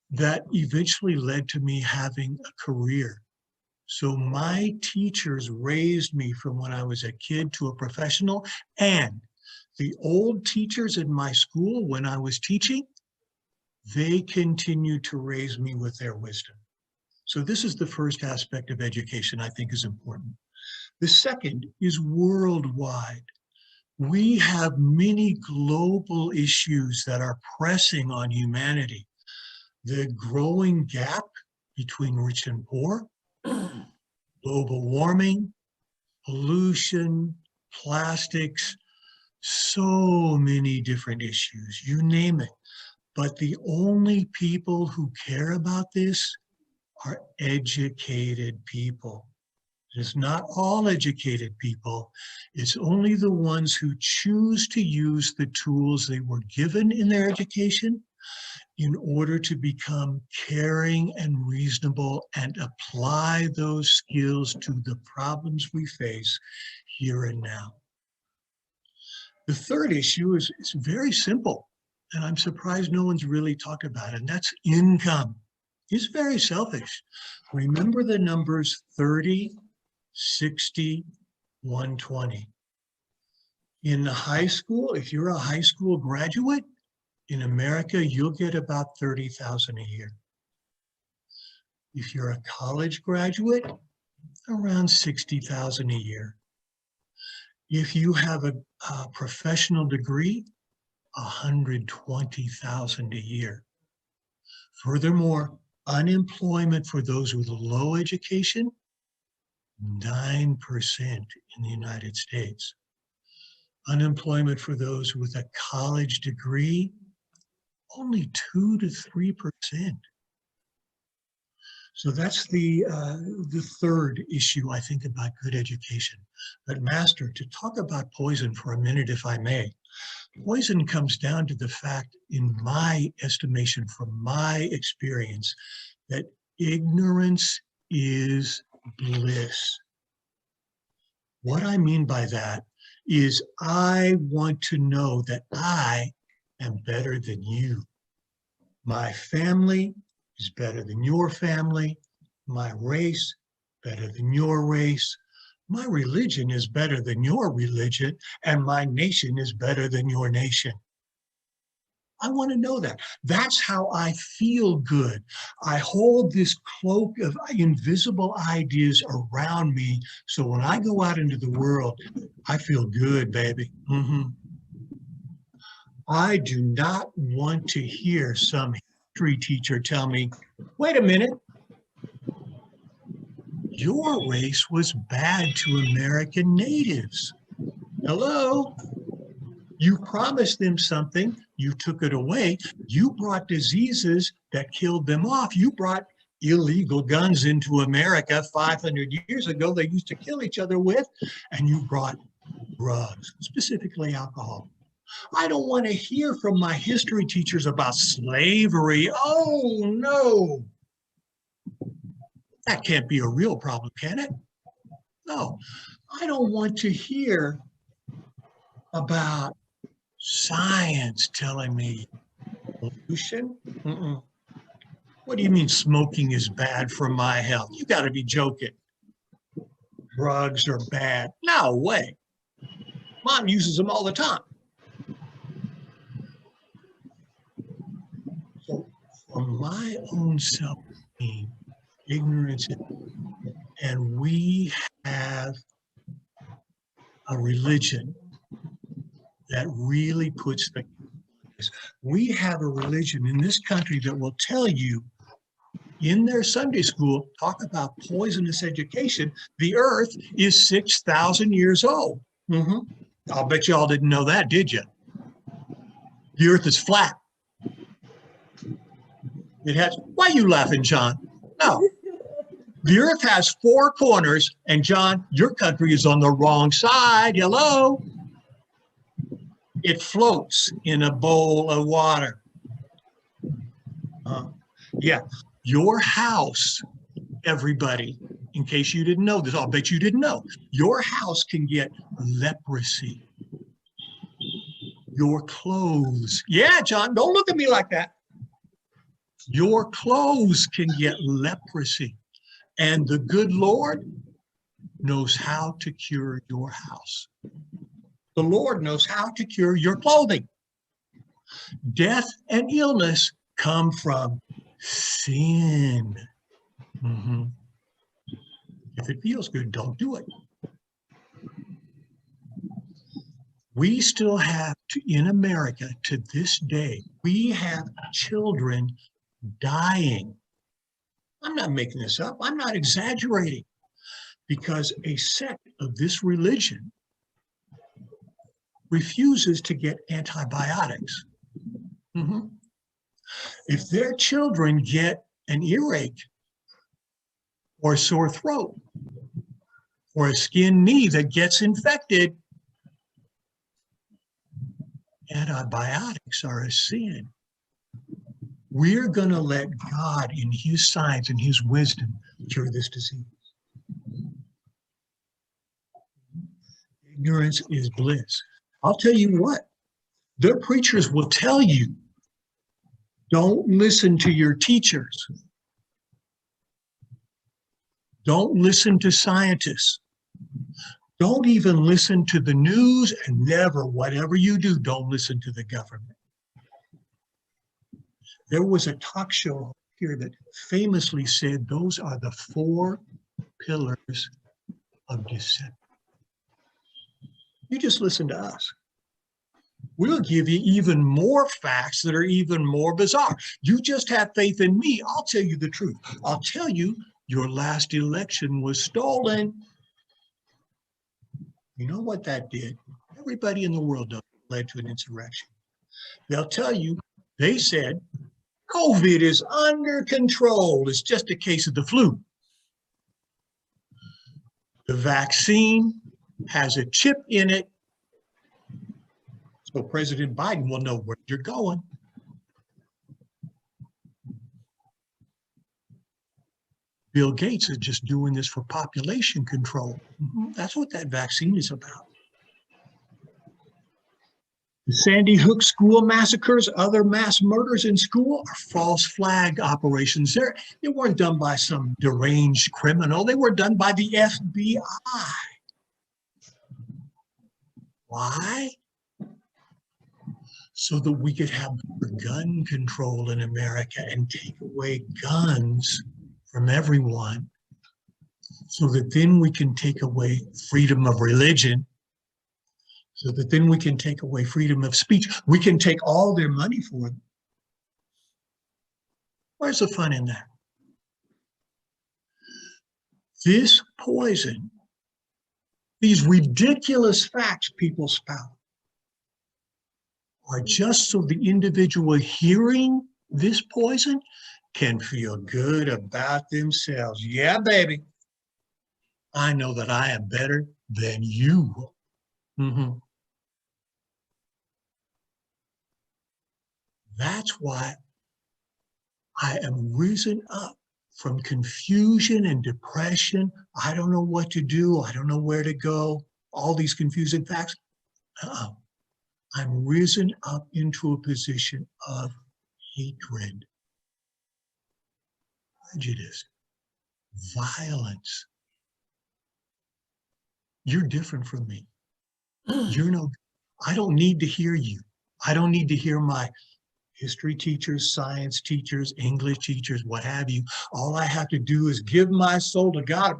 that eventually led to me having a career. So my teachers raised me from when I was a kid to a professional, and the old teachers in my school when I was teaching, they continued to raise me with their wisdom. So this is the first aspect of education I think is important. The second is worldwide. We have many global issues that are pressing on humanity. The growing gap between rich and poor, global warming, pollution, plastics, so many different issues, you name it. But the only people who care about this are educated people. It's not all educated people. It's only the ones who choose to use the tools they were given in their education in order to become caring and reasonable and apply those skills to the problems we face here and now. The third issue is very simple, and I'm surprised no one's really talked about it, and that's income. It's very selfish. Remember the numbers 30, 60, 120. In high school, if you're a high school graduate, in America, you'll get about $30,000 a year. If you're a college graduate, around $60,000 a year. If you have a professional degree, $120,000 a year. Furthermore, unemployment for those with low education, 9% in the United States. Unemployment for those with a college degree, only 2 to 3%. So that's the third issue, I think, about good education. But Master, to talk about poison for a minute, if I may, poison comes down to the fact, in my estimation, from my experience, that ignorance is bliss. What I mean by that is I want to know that I am better than you. My family is better than your family. My race, better than your race. My religion is better than your religion, and my nation is better than your nation. I want to know that. That's how I feel good. I hold this cloak of invisible ideas around me, so when I go out into the world, I feel good, baby. I do not want to hear some history teacher tell me, wait a minute, your race was bad to American natives. Hello? You promised them something, you took it away, you brought diseases that killed them off. You brought illegal guns into America 500 years ago they used to kill each other with, and you brought drugs, specifically alcohol. I don't want to hear from my history teachers about slavery. Oh, no. That can't be a real problem, can it? No. I don't want to hear about science telling me pollution. What do you mean smoking is bad for my health? You got to be joking. Drugs are bad. No way. Mom uses them all the time. So for my own self-esteem, ignorance, and we have a religion that really puts the... We have a religion in this country that will tell you in their Sunday school, talk about poisonous education, the earth is 6,000 years old. I'll bet you all didn't know that, did you? The earth is flat. It has, why are you laughing, John? No. The earth has 4 corners, and John, your country is on the wrong side. Hello? It floats in a bowl of water. Yeah, your house, everybody, in case you didn't know this, I'll bet you didn't know, your house can get leprosy. Your clothes, yeah, John, don't look at me like that. Your clothes can get leprosy. And the good Lord knows how to cure your house. The Lord knows how to cure your clothing. Death and illness come from sin. If it feels good, don't do it. We still have in America to this day, we have children dying. I'm not making this up. I'm not exaggerating, because a sect of this religion refuses to get antibiotics. If their children get an earache or a sore throat or a skin knee that gets infected, antibiotics are a sin. We're going to let God in his science and his wisdom cure this disease. Ignorance is bliss. I'll tell you what, their preachers will tell you, don't listen to your teachers. Don't listen to scientists. Don't even listen to the news, and never, whatever you do, don't listen to the government. There was a talk show here that famously said those are the 4 pillars of deception. You just listen to us. We'll give you even more facts that are even more bizarre. You just have faith in me. I'll tell you the truth. I'll tell you your last election was stolen. You know what that did? Everybody in the world knows it led to an insurrection. They'll tell you, they said, COVID is under control. It's just a case of the flu. The vaccine has a chip in it, so President Biden will know where you're going. Bill Gates is just doing this for population control. That's what that vaccine is about. The Sandy Hook school massacres, other mass murders in school are false flag operations. They weren't done by some deranged criminal. They were done by the FBI. Why? So that we could have gun control in America and take away guns from everyone, so that then we can take away freedom of religion, so that then we can take away freedom of speech. We can take all their money for them. Where's the fun in that? This poison, these ridiculous facts people spout, are just so the individual hearing this poison can feel good about themselves. Yeah, baby. I know that I am better than you. That's why I am risen up from confusion and depression. I don't know what to do. I don't know where to go. All these confusing facts. I'm risen up into a position of hatred. prejudice, violence. You're different from me. You're no, I don't need to hear you. I don't need to hear my history teachers, science teachers, English teachers, what have you. All I have to do is give my soul to God.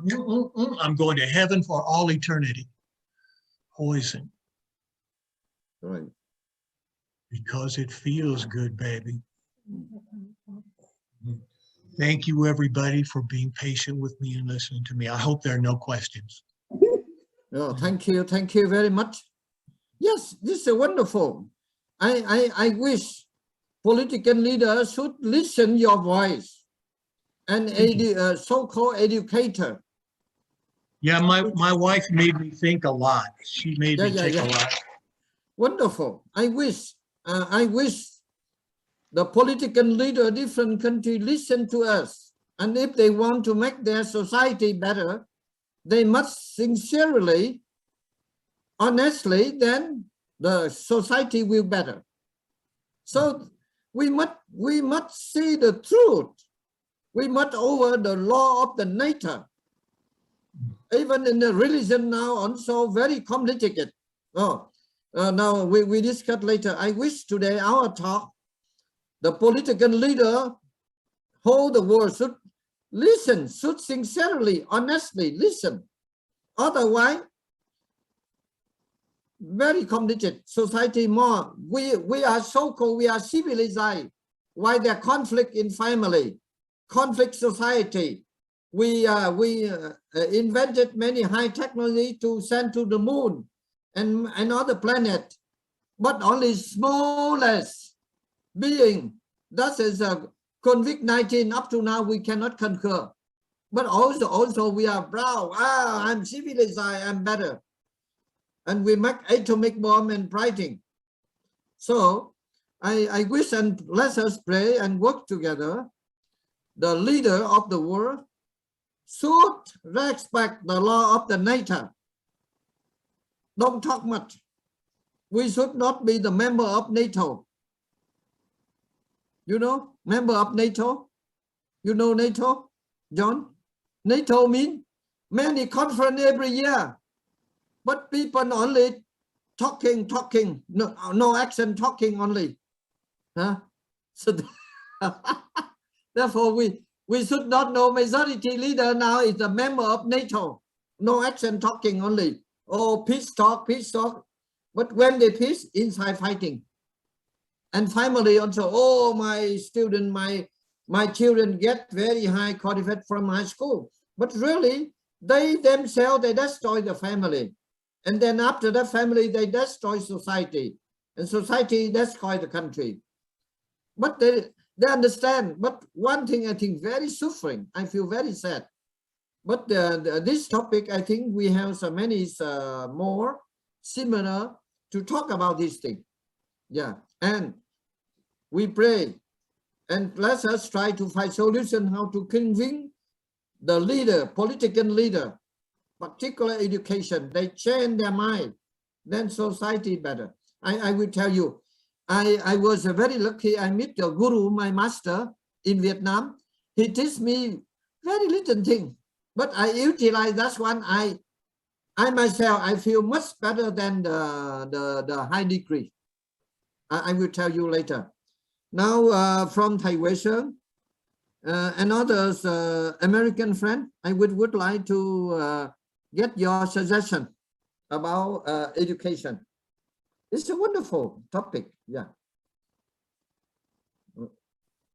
I'm going to heaven for all eternity. Poison. Right. Because it feels good, baby. Thank you, everybody, for being patient with me and listening to me. I hope there are no questions. Oh, thank you very much. Yes, this is wonderful. I wish political leaders should listen your voice, and so-called educator. Yeah, my wife made me think a lot. She made me think a lot. Wonderful. I wish the political leader different country listen to us, and if they want to make their society better, they must sincerely, honestly, then the society will better. So we must see the truth. We must over the law of the nature. Even in the religion now also very complicated. Now we discuss later. I wish today our talk, the political leader, whole the world should listen, should sincerely, honestly listen. Otherwise, very complicated society more. We are so-called, we are civilized. Why there conflict in family, conflict society. We invented many high technology to send to the moon and other planet, but only smallest being. That is COVID-19 up to now we cannot conquer. But also we are proud. I'm civilized, I'm better. And we make atomic bomb and writing. So I wish, and let us pray and work together. The leader of the world should respect the law of the nature. Don't talk much. We should not be the member of NATO. You know, member of NATO? You know NATO, John? NATO means many conference every year. But people only talking, no action, talking only. Huh? So therefore, we should not know majority leader now is a member of NATO. No action, talking only. Oh, peace talk, peace talk. But when they peace, inside fighting. And family also, oh, my student, my children get very high qualified from high school. But really, they themselves, they destroy the family. And then after that family, they destroy society. And society destroy the country. But they understand. But one thing I think very suffering. I feel very sad. But this topic, I think we have so many more similar to talk about this thing. Yeah. And we pray. And let us try to find solution how to convince the leader, political leader, particular education, they change their mind, then society better. I will tell you, I was very lucky. I met the guru, my master in Vietnam. He teach me very little thing, but I utilize that one. I myself, I feel much better than the high degree. I will tell you later. Now from Thầy Huyền, another American friend, I would like to get your suggestion about education. It's a wonderful topic. Yeah.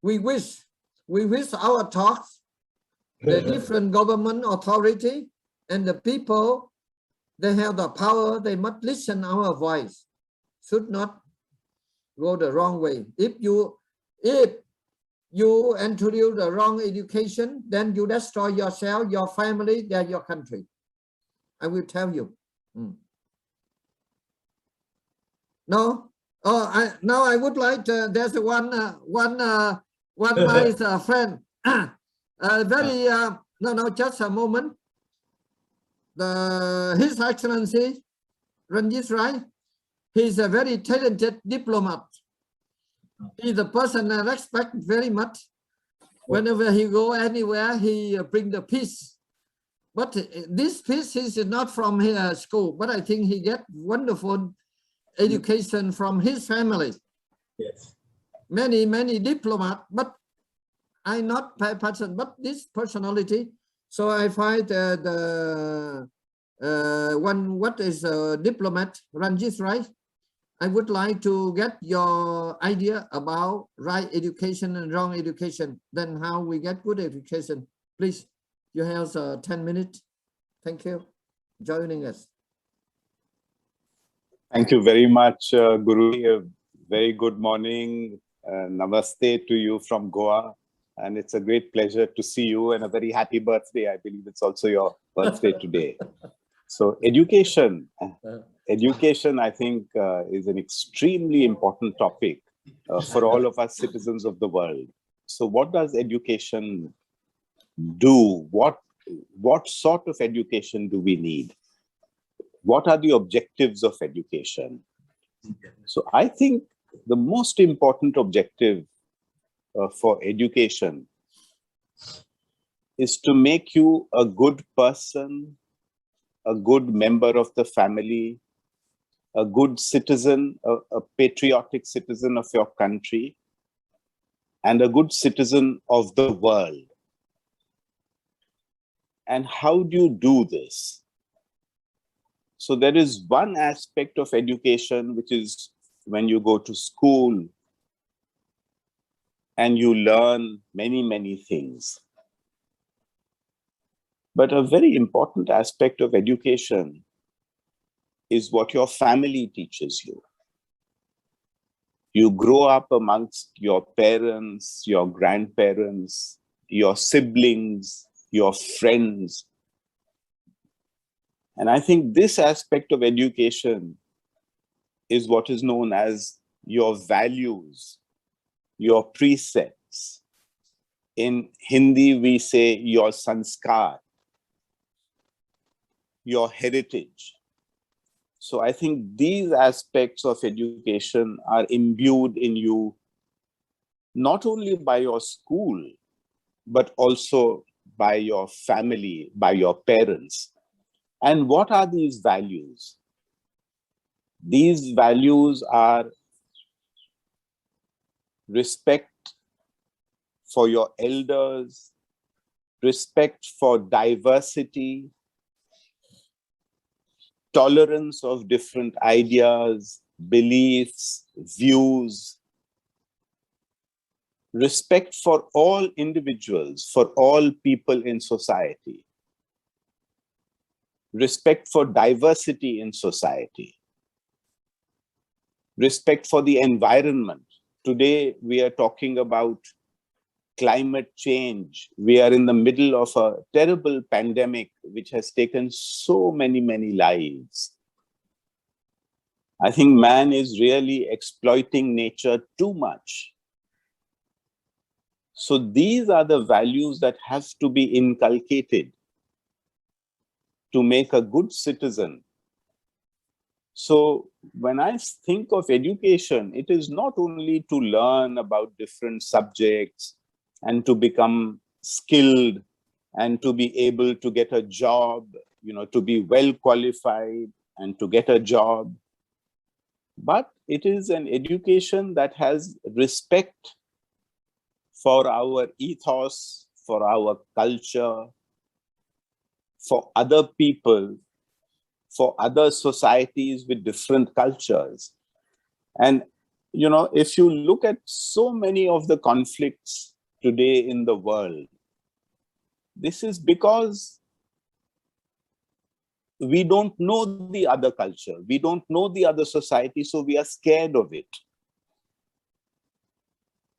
We wish our talks, the different government authority and the people, they have the power, they must listen our voice. Should not go the wrong way. If you introduce the wrong education, then you destroy yourself, your family, then your country. I will tell you. No. Now I would like to, there's one my friend. Very no, just a moment. His Excellency Ranjit Rai, he's a very talented diplomat. He's a person I respect very much. Whenever he go anywhere, he bring the peace. But this peace is not from his school, but I think he get wonderful education from his family. Yes. Many diplomat, but I not person, but this personality. So I find one, what is a diplomat, Ranjit, right? I would like to get your idea about right education and wrong education. Then how we get good education. Please, you have 10 minutes. Thank you for joining us. Thank you very much, Guru. A very good morning. Namaste to you from Goa. And it's a great pleasure to see you, and a very happy birthday. I believe it's also your birthday today. So education, I think, is an extremely important topic for all of us citizens of the world. So what does education do? What sort of education do we need? What are the objectives of education? So I think the most important objective for education is to make you a good person, a good member of the family, a good citizen, a patriotic citizen of your country, and a good citizen of the world. And how do you do this? So there is one aspect of education, which is when you go to school and you learn many things. But a very important aspect of education is what your family teaches you. You grow up amongst your parents, your grandparents, your siblings, your friends. And I think this aspect of education is what is known as your values, your precepts. In Hindi, we say your sanskar, your heritage. So I think these aspects of education are imbued in you, not only by your school, but also by your family, by your parents. And what are these values? These values are respect for your elders, respect for diversity, tolerance of different ideas, beliefs, views, respect for all individuals, for all people in society, respect for diversity in society, respect for the environment. Today, we are talking about climate change. We are in the middle of a terrible pandemic, which has taken so many lives. I think man is really exploiting nature too much. So these are the values that have to be inculcated to make a good citizen. So when I think of education, it is not only to learn about different subjects and to become skilled and to be able to get a job, to be well qualified and to get a job. But it is an education that has respect for our ethos, for our culture, for other people, for other societies with different cultures. And, if you look at so many of the conflicts today in the world, this is because we don't know the other culture. We don't know the other society, so we are scared of it.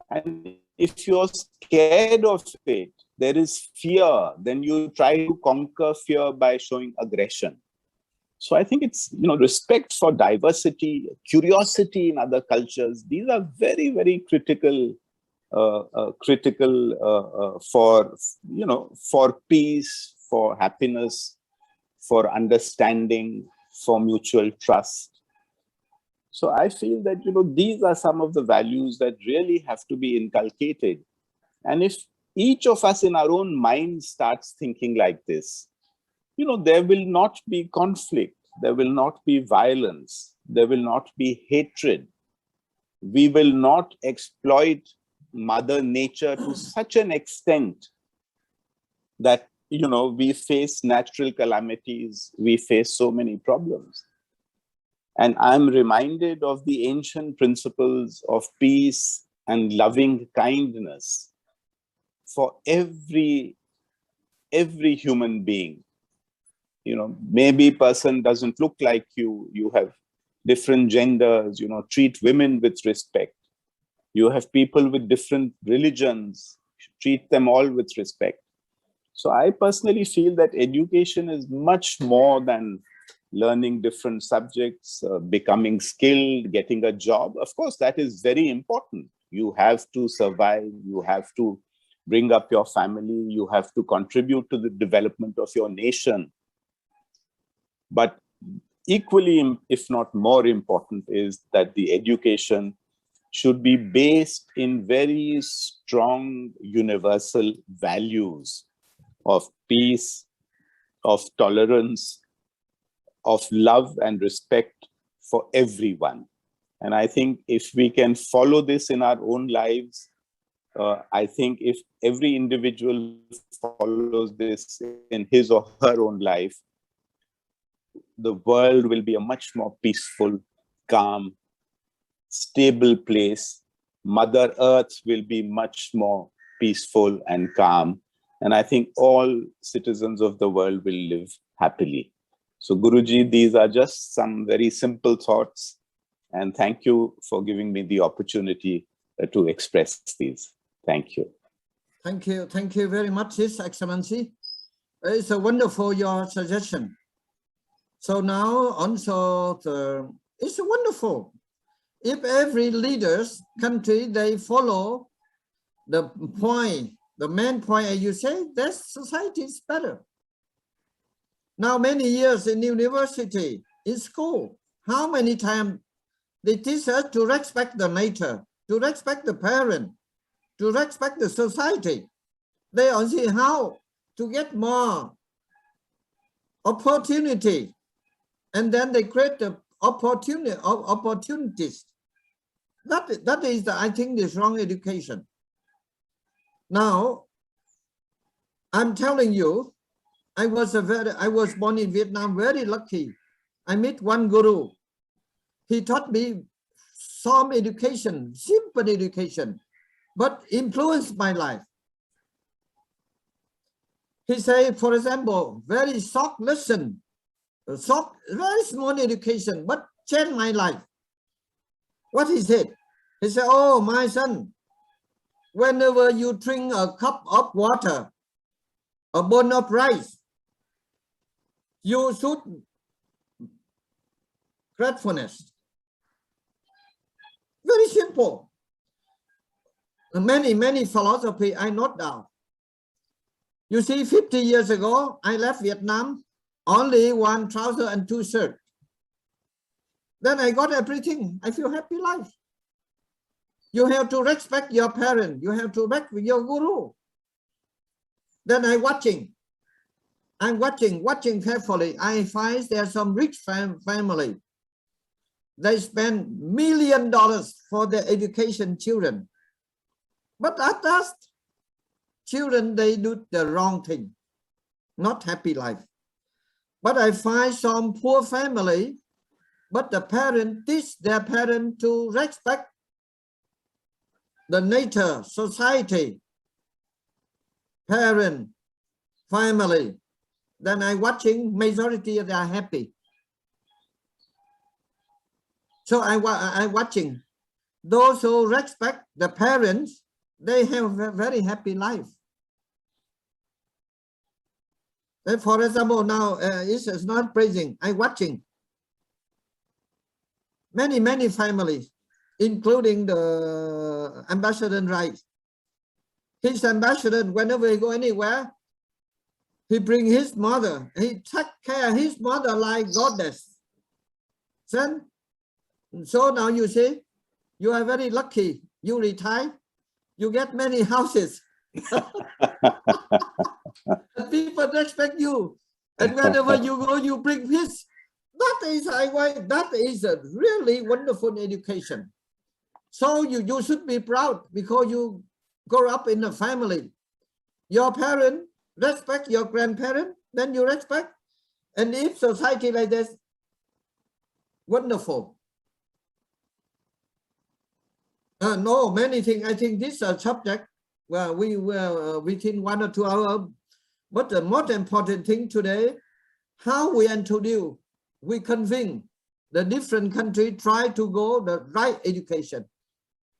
And if you're scared of it, there is fear, then you try to conquer fear by showing aggression. So I think it's, respect for diversity, curiosity in other cultures. These are very critical, for peace, for happiness, for understanding, for mutual trust. So I feel that, these are some of the values that really have to be inculcated. And if each of us in our own mind starts thinking like this, you know, there will not be conflict, there will not be violence, there will not be hatred. We will not exploit Mother Nature to such an extent that, you know, we face natural calamities, we face so many problems. And I'm reminded of the ancient principles of peace and loving kindness for every human being. You know, maybe person doesn't look like you, you have different genders, you know, treat women with respect. You have people with different religions, treat them all with respect. So I personally feel that education is much more than learning different subjects, becoming skilled, getting a job. Of course, that is very important. You have to survive, you have to bring up your family, you have to contribute to the development of your nation. But equally, if not more important, is that the education should be based in very strong universal values of peace, of tolerance, of love and respect for everyone. And I think if we can follow this in our own lives, I think if every individual follows this in his or her own life, the world will be a much more peaceful, calm, stable place. Mother Earth will be much more peaceful and calm. And I think all citizens of the world will live happily. So Guruji, these are just some very simple thoughts. And thank you for giving me the opportunity to express these. Thank you. Thank you. Thank you very much, His Excellency. It's a wonderful, your suggestion. So now also, it's wonderful. If every leaders country, they follow the point, the main point, as you say, that society is better. Now, many years in university, in school, how many times they teach us to respect the nature, to respect the parent, to respect the society. They also see how to get more opportunity, and then they create the opportunities. That is, I think, the wrong education. Now, I'm telling you, I was born in Vietnam, very lucky. I met one guru. He taught me some education, simple education, but influenced my life. He said, for example, very short lesson, very small education, but changed my life. What he said? He said, oh, my son, whenever you drink a cup of water, a bowl of rice, you should gratefulness. Very simple. Many philosophy I note down. You see, 50 years ago, I left Vietnam, only one trouser and two shirts. Then I got everything. I feel happy life. You have to respect your parent. You have to respect your guru. Then I'm watching carefully. I find there's some rich family. They spend $1 million for their education children. But at last, children, they do the wrong thing. Not happy life. But I find some poor family, but the parent teach their parent to respect the nature, society, parent, family. Then I watching, majority they are happy. So I watching those who respect the parents, they have a very happy life. And for example, now it's not praising. I watching many families, including the ambassador right. His ambassador, whenever he go anywhere, he bring his mother. He take care of his mother like goddess. So now you see, you are very lucky. You retire, you get many houses, And people respect you. And whenever you go, you bring peace. That is, that is a really wonderful education. So you should be proud because you grow up in a family. Your parent respect your grandparent, then you respect. And if society like this, wonderful. No, many things. I think this subject, well, we were within 1 or 2 hours. But the most important thing today, how we introduce, we convince the different countries try to go the right education.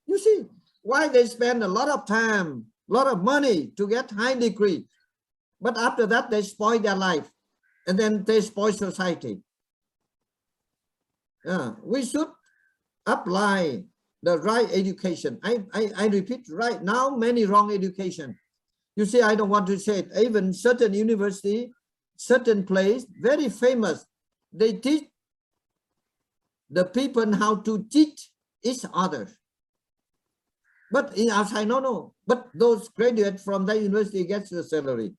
You see, why they spend a lot of time, a lot of money to get high degree, but after that they spoil their life, and then they spoil society. We should apply the right education. I repeat, right now many wrong education. You see, I don't want to say it. Even certain university, certain place, very famous, they teach the people how to teach each other. But in outside, no. But those graduates from that university gets the salary.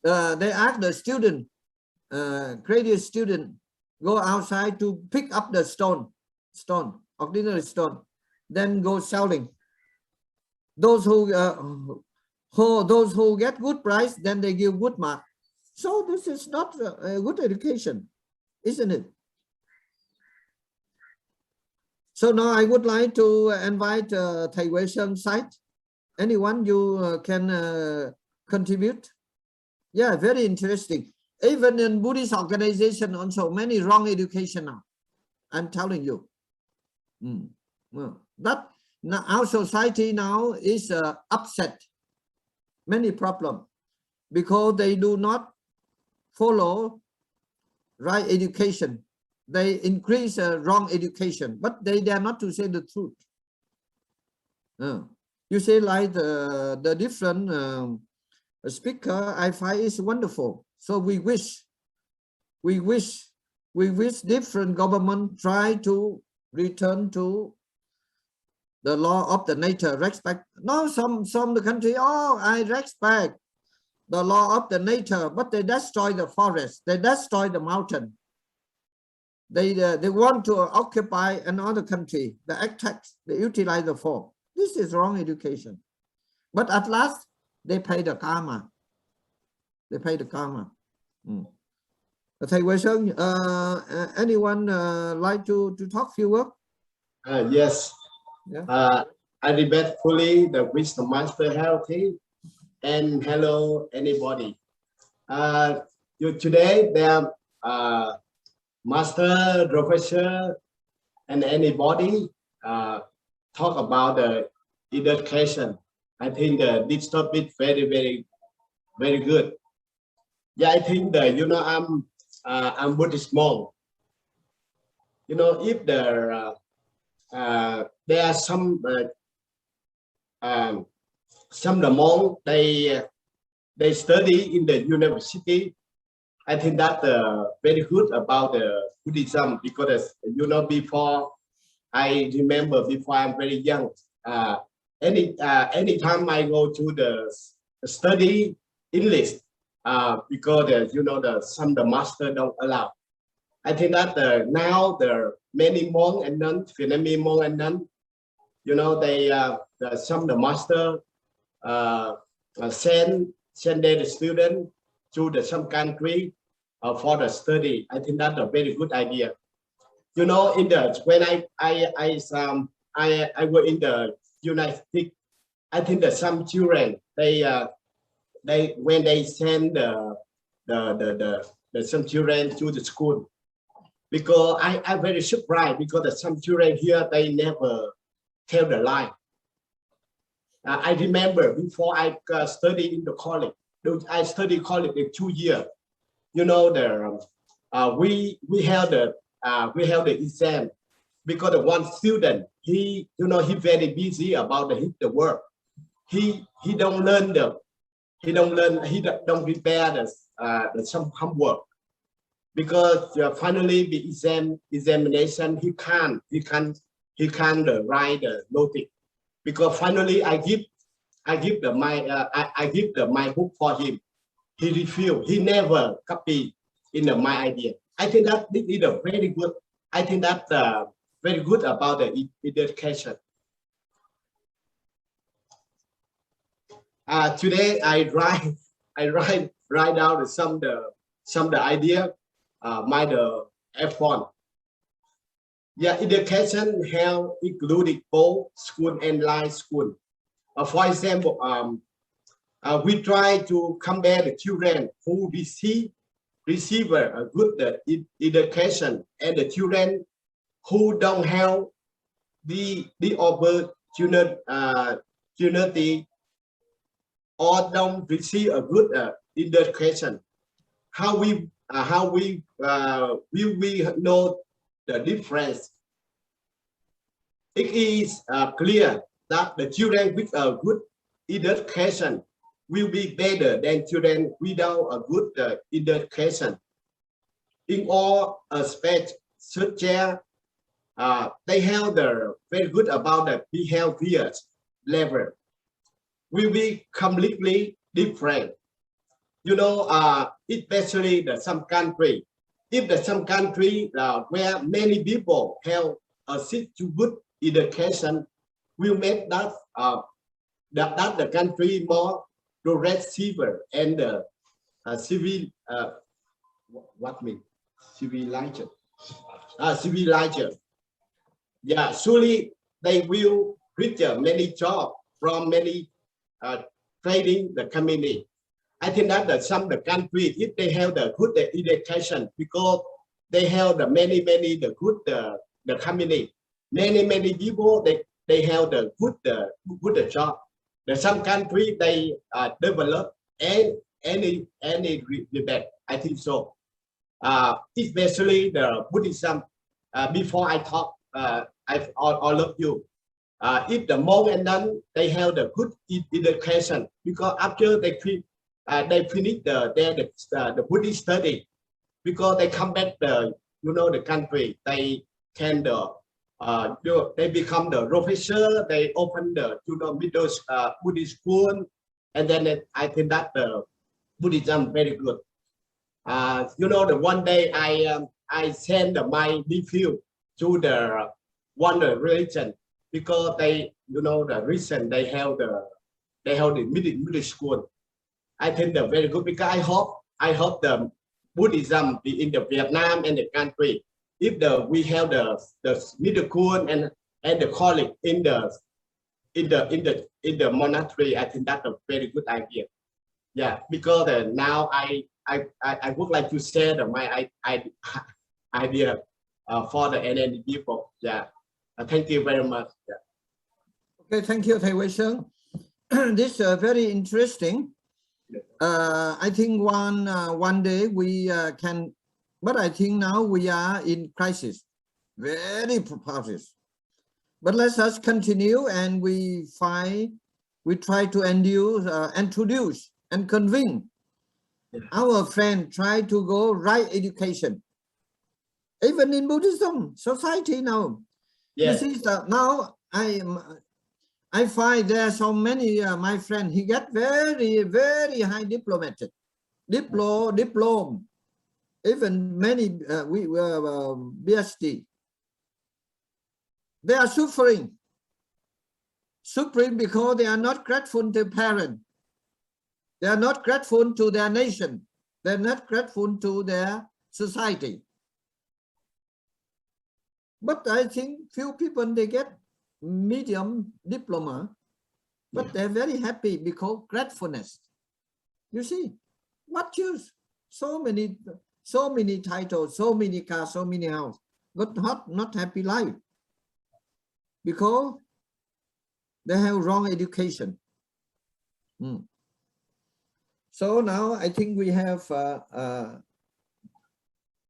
They ask the student, graduate student, go outside to pick up the stone, ordinary stone, then go selling. Those who get good price, then they give good mark. So this is not a good education, isn't it? So now I would like to invite Thầy Huyền side. Anyone you can contribute? Yeah, very interesting. Even in Buddhist organization also many wrong education now. I'm telling you. Well, that now our society now is upset. Many problems because they do not follow right education. They increase wrong education, but they dare not to say the truth. You say like the different speaker, I find is wonderful. So we wish different government try to return to the law of the nature, respect. No, some the country, oh, I respect the law of the nature, but they destroy the forest, they destroy the mountain. They want to occupy another country, the attack, they utilize the force. This is wrong education. But at last, they pay the karma. They pay the karma. Thầy Huyền, anyone like to talk few words? Yes. Yeah. I respectfully the wisdom master healthy and hello anybody. Today there master, professor, and anybody talk about the education. I think this topic very good. Yeah, I think that I'm Buddhist monk. If there are some the monk they study in the university. I think that very good about the Buddhism because before I remember before I'm very young, anytime I go to the study English because the master don't allow. I think that now there are many monks and nuns, Vietnamese monks and nuns, the master send their student to some country for the study. I think that's a very good idea. When I work in the United States, I think that some children when they send some children to the school, because I'm very surprised because some children here they never tell the lie. I remember before I studied in the college, I studied college in 2 years. We held the exam because the one student he very busy about the work. He don't prepare some homework because finally the examination he can't write the notice because finally I I give my book for him. He refused. He never copy in my idea. I think that this is a very good. I think that very good about the education. Today I write down some the idea. The F1. Yeah, education have included both school and line school. For example, we try to compare the children who receive a good education and the children who don't have the opportunity or don't receive a good education. How we will we know the difference? It is clear that the children with a good education will be better than children without a good education. In all aspects, such as they have the very good about the behavior level will be completely different. You know, especially some country. If some country where many people have a good education, will make that the country more progressive and civilized. Yeah, surely they will reach many jobs from many trading the community. I think that some of the countries, if they have the good education, because they have the many the good the community, many people they have the good job. Some countries they develop any debate. I think so. Especially the Buddhism. Before I talk, all of you. If the monk and nun they have the good education, because after they finish the Buddhist study, because they come back the country, they can they become the professor, they open the middle Buddhist school, and then I think that the Buddhism very good. The one day I send my nephew to the one religion, because they the reason they have the middle school. I think they're very good, because I hope the Buddhism be in the Vietnam and the country. If we have the middle school and the college in the monastery, I think that's a very good idea. Yeah, because now I would like to share my idea for the NND people. Yeah, thank you very much. Yeah. Okay, thank you, Thầy Huyen. This is very interesting. I think one day we can, but I think now we are in crisis, very precarious. But let us continue, and we try to introduce and convince our friend try to go right education. Even in Buddhism society now, you see that now I find there are so many my friend, he get very high diploma, even many we were PhD. They are suffering because they are not grateful to parents. They are not grateful to their nation. They are not grateful to their society. But I think few people, they get medium diploma, but they're very happy because gratefulness. You see, what choose? So many titles, so many cars, so many houses, but not happy life, because they have wrong education. So now I think we have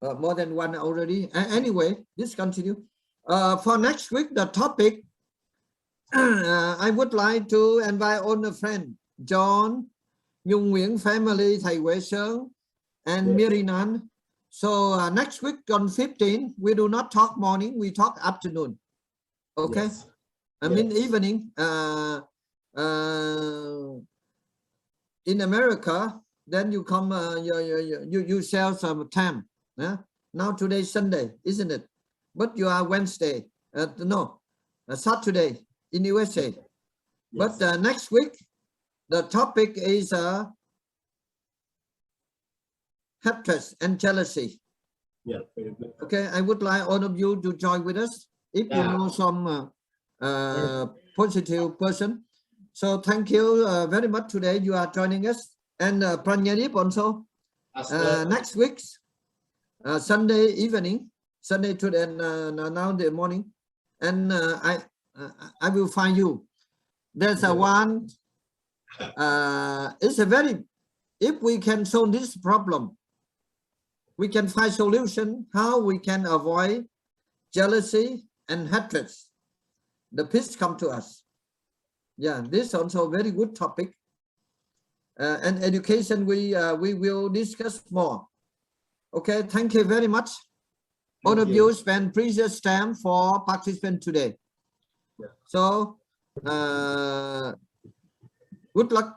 more than one already. Anyway, let's continue. For next week, the topic, I would like to invite all the friends, John, Nhung Nguyễn family, Thầy Huyen, and Mirinan. So next week on 15, we do not talk morning, we talk afternoon. Okay? Yes. I mean evening. in America, then you come, you sell some time. Now today Sunday, isn't it? But you are Wednesday, no, Saturday in USA. Yes. But next week, the topic is hatred and jealousy. Yeah, very good. Okay, I would like all of you to join with us if you know some positive person. So thank you very much today. You are joining us, and Pranyanip also next week, Sunday evening, Sunday today, and now the morning, and I will find you. There's a one. It's a very. If we can solve this problem, we can find solution how we can avoid jealousy and hatred. The peace come to us. Yeah, this is also a very good topic. And education, we will discuss more. Okay, thank you very much. All of you spend precious time for participant today. So, good luck.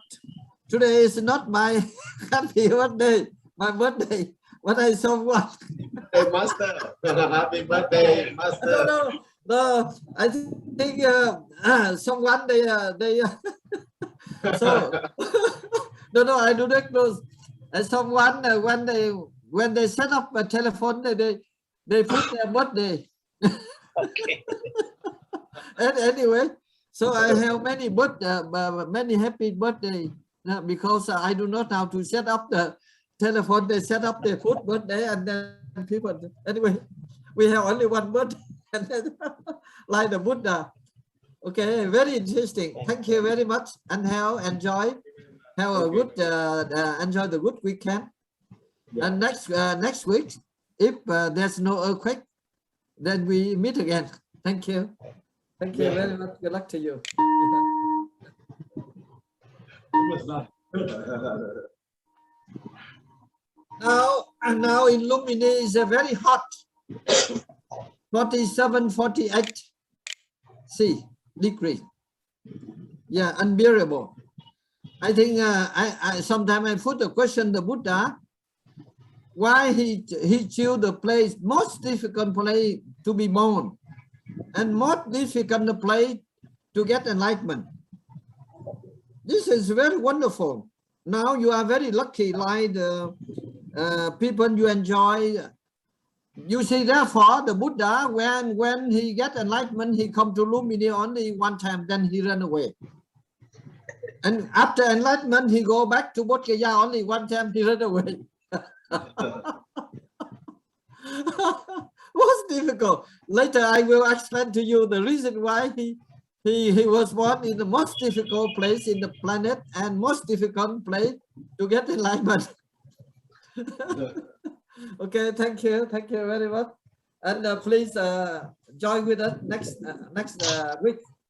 Today is not my happy birthday, my birthday, but I saw one. Hey, Master. Happy birthday, Master. No, I think someone they so no, I do not know. Someone when they set up a telephone, they put their birthday. Okay. And anyway, so I have many many happy birthday because I do not know how to set up the telephone. They set up their put birthday, and then people. Anyway, we have only one birthday. And then, like the Buddha. Okay, very interesting. Thank you very much, and enjoy. Have a good enjoy the good weekend. And next week, if there's no earthquake, then we meet again. Thank you. Thank you very much. Good luck to you. Now in Lumini is very hot. 47, 48 degree. Yeah, unbearable. I think I sometimes I put the question to Buddha, why he chose the place, most difficult place to be born, and most difficult place to get enlightenment. This is very wonderful. Now you are very lucky, like the people you enjoy. You see, therefore, the Buddha, when he get enlightenment, he come to Lumini only one time, then he ran away. And after enlightenment, he go back to Bodh Gaya only one time, he ran away. What's difficult? Later, I will explain to you the reason why he was born in the most difficult place in the planet and most difficult place to get enlightenment. Okay, thank you very much, and please join with us next week.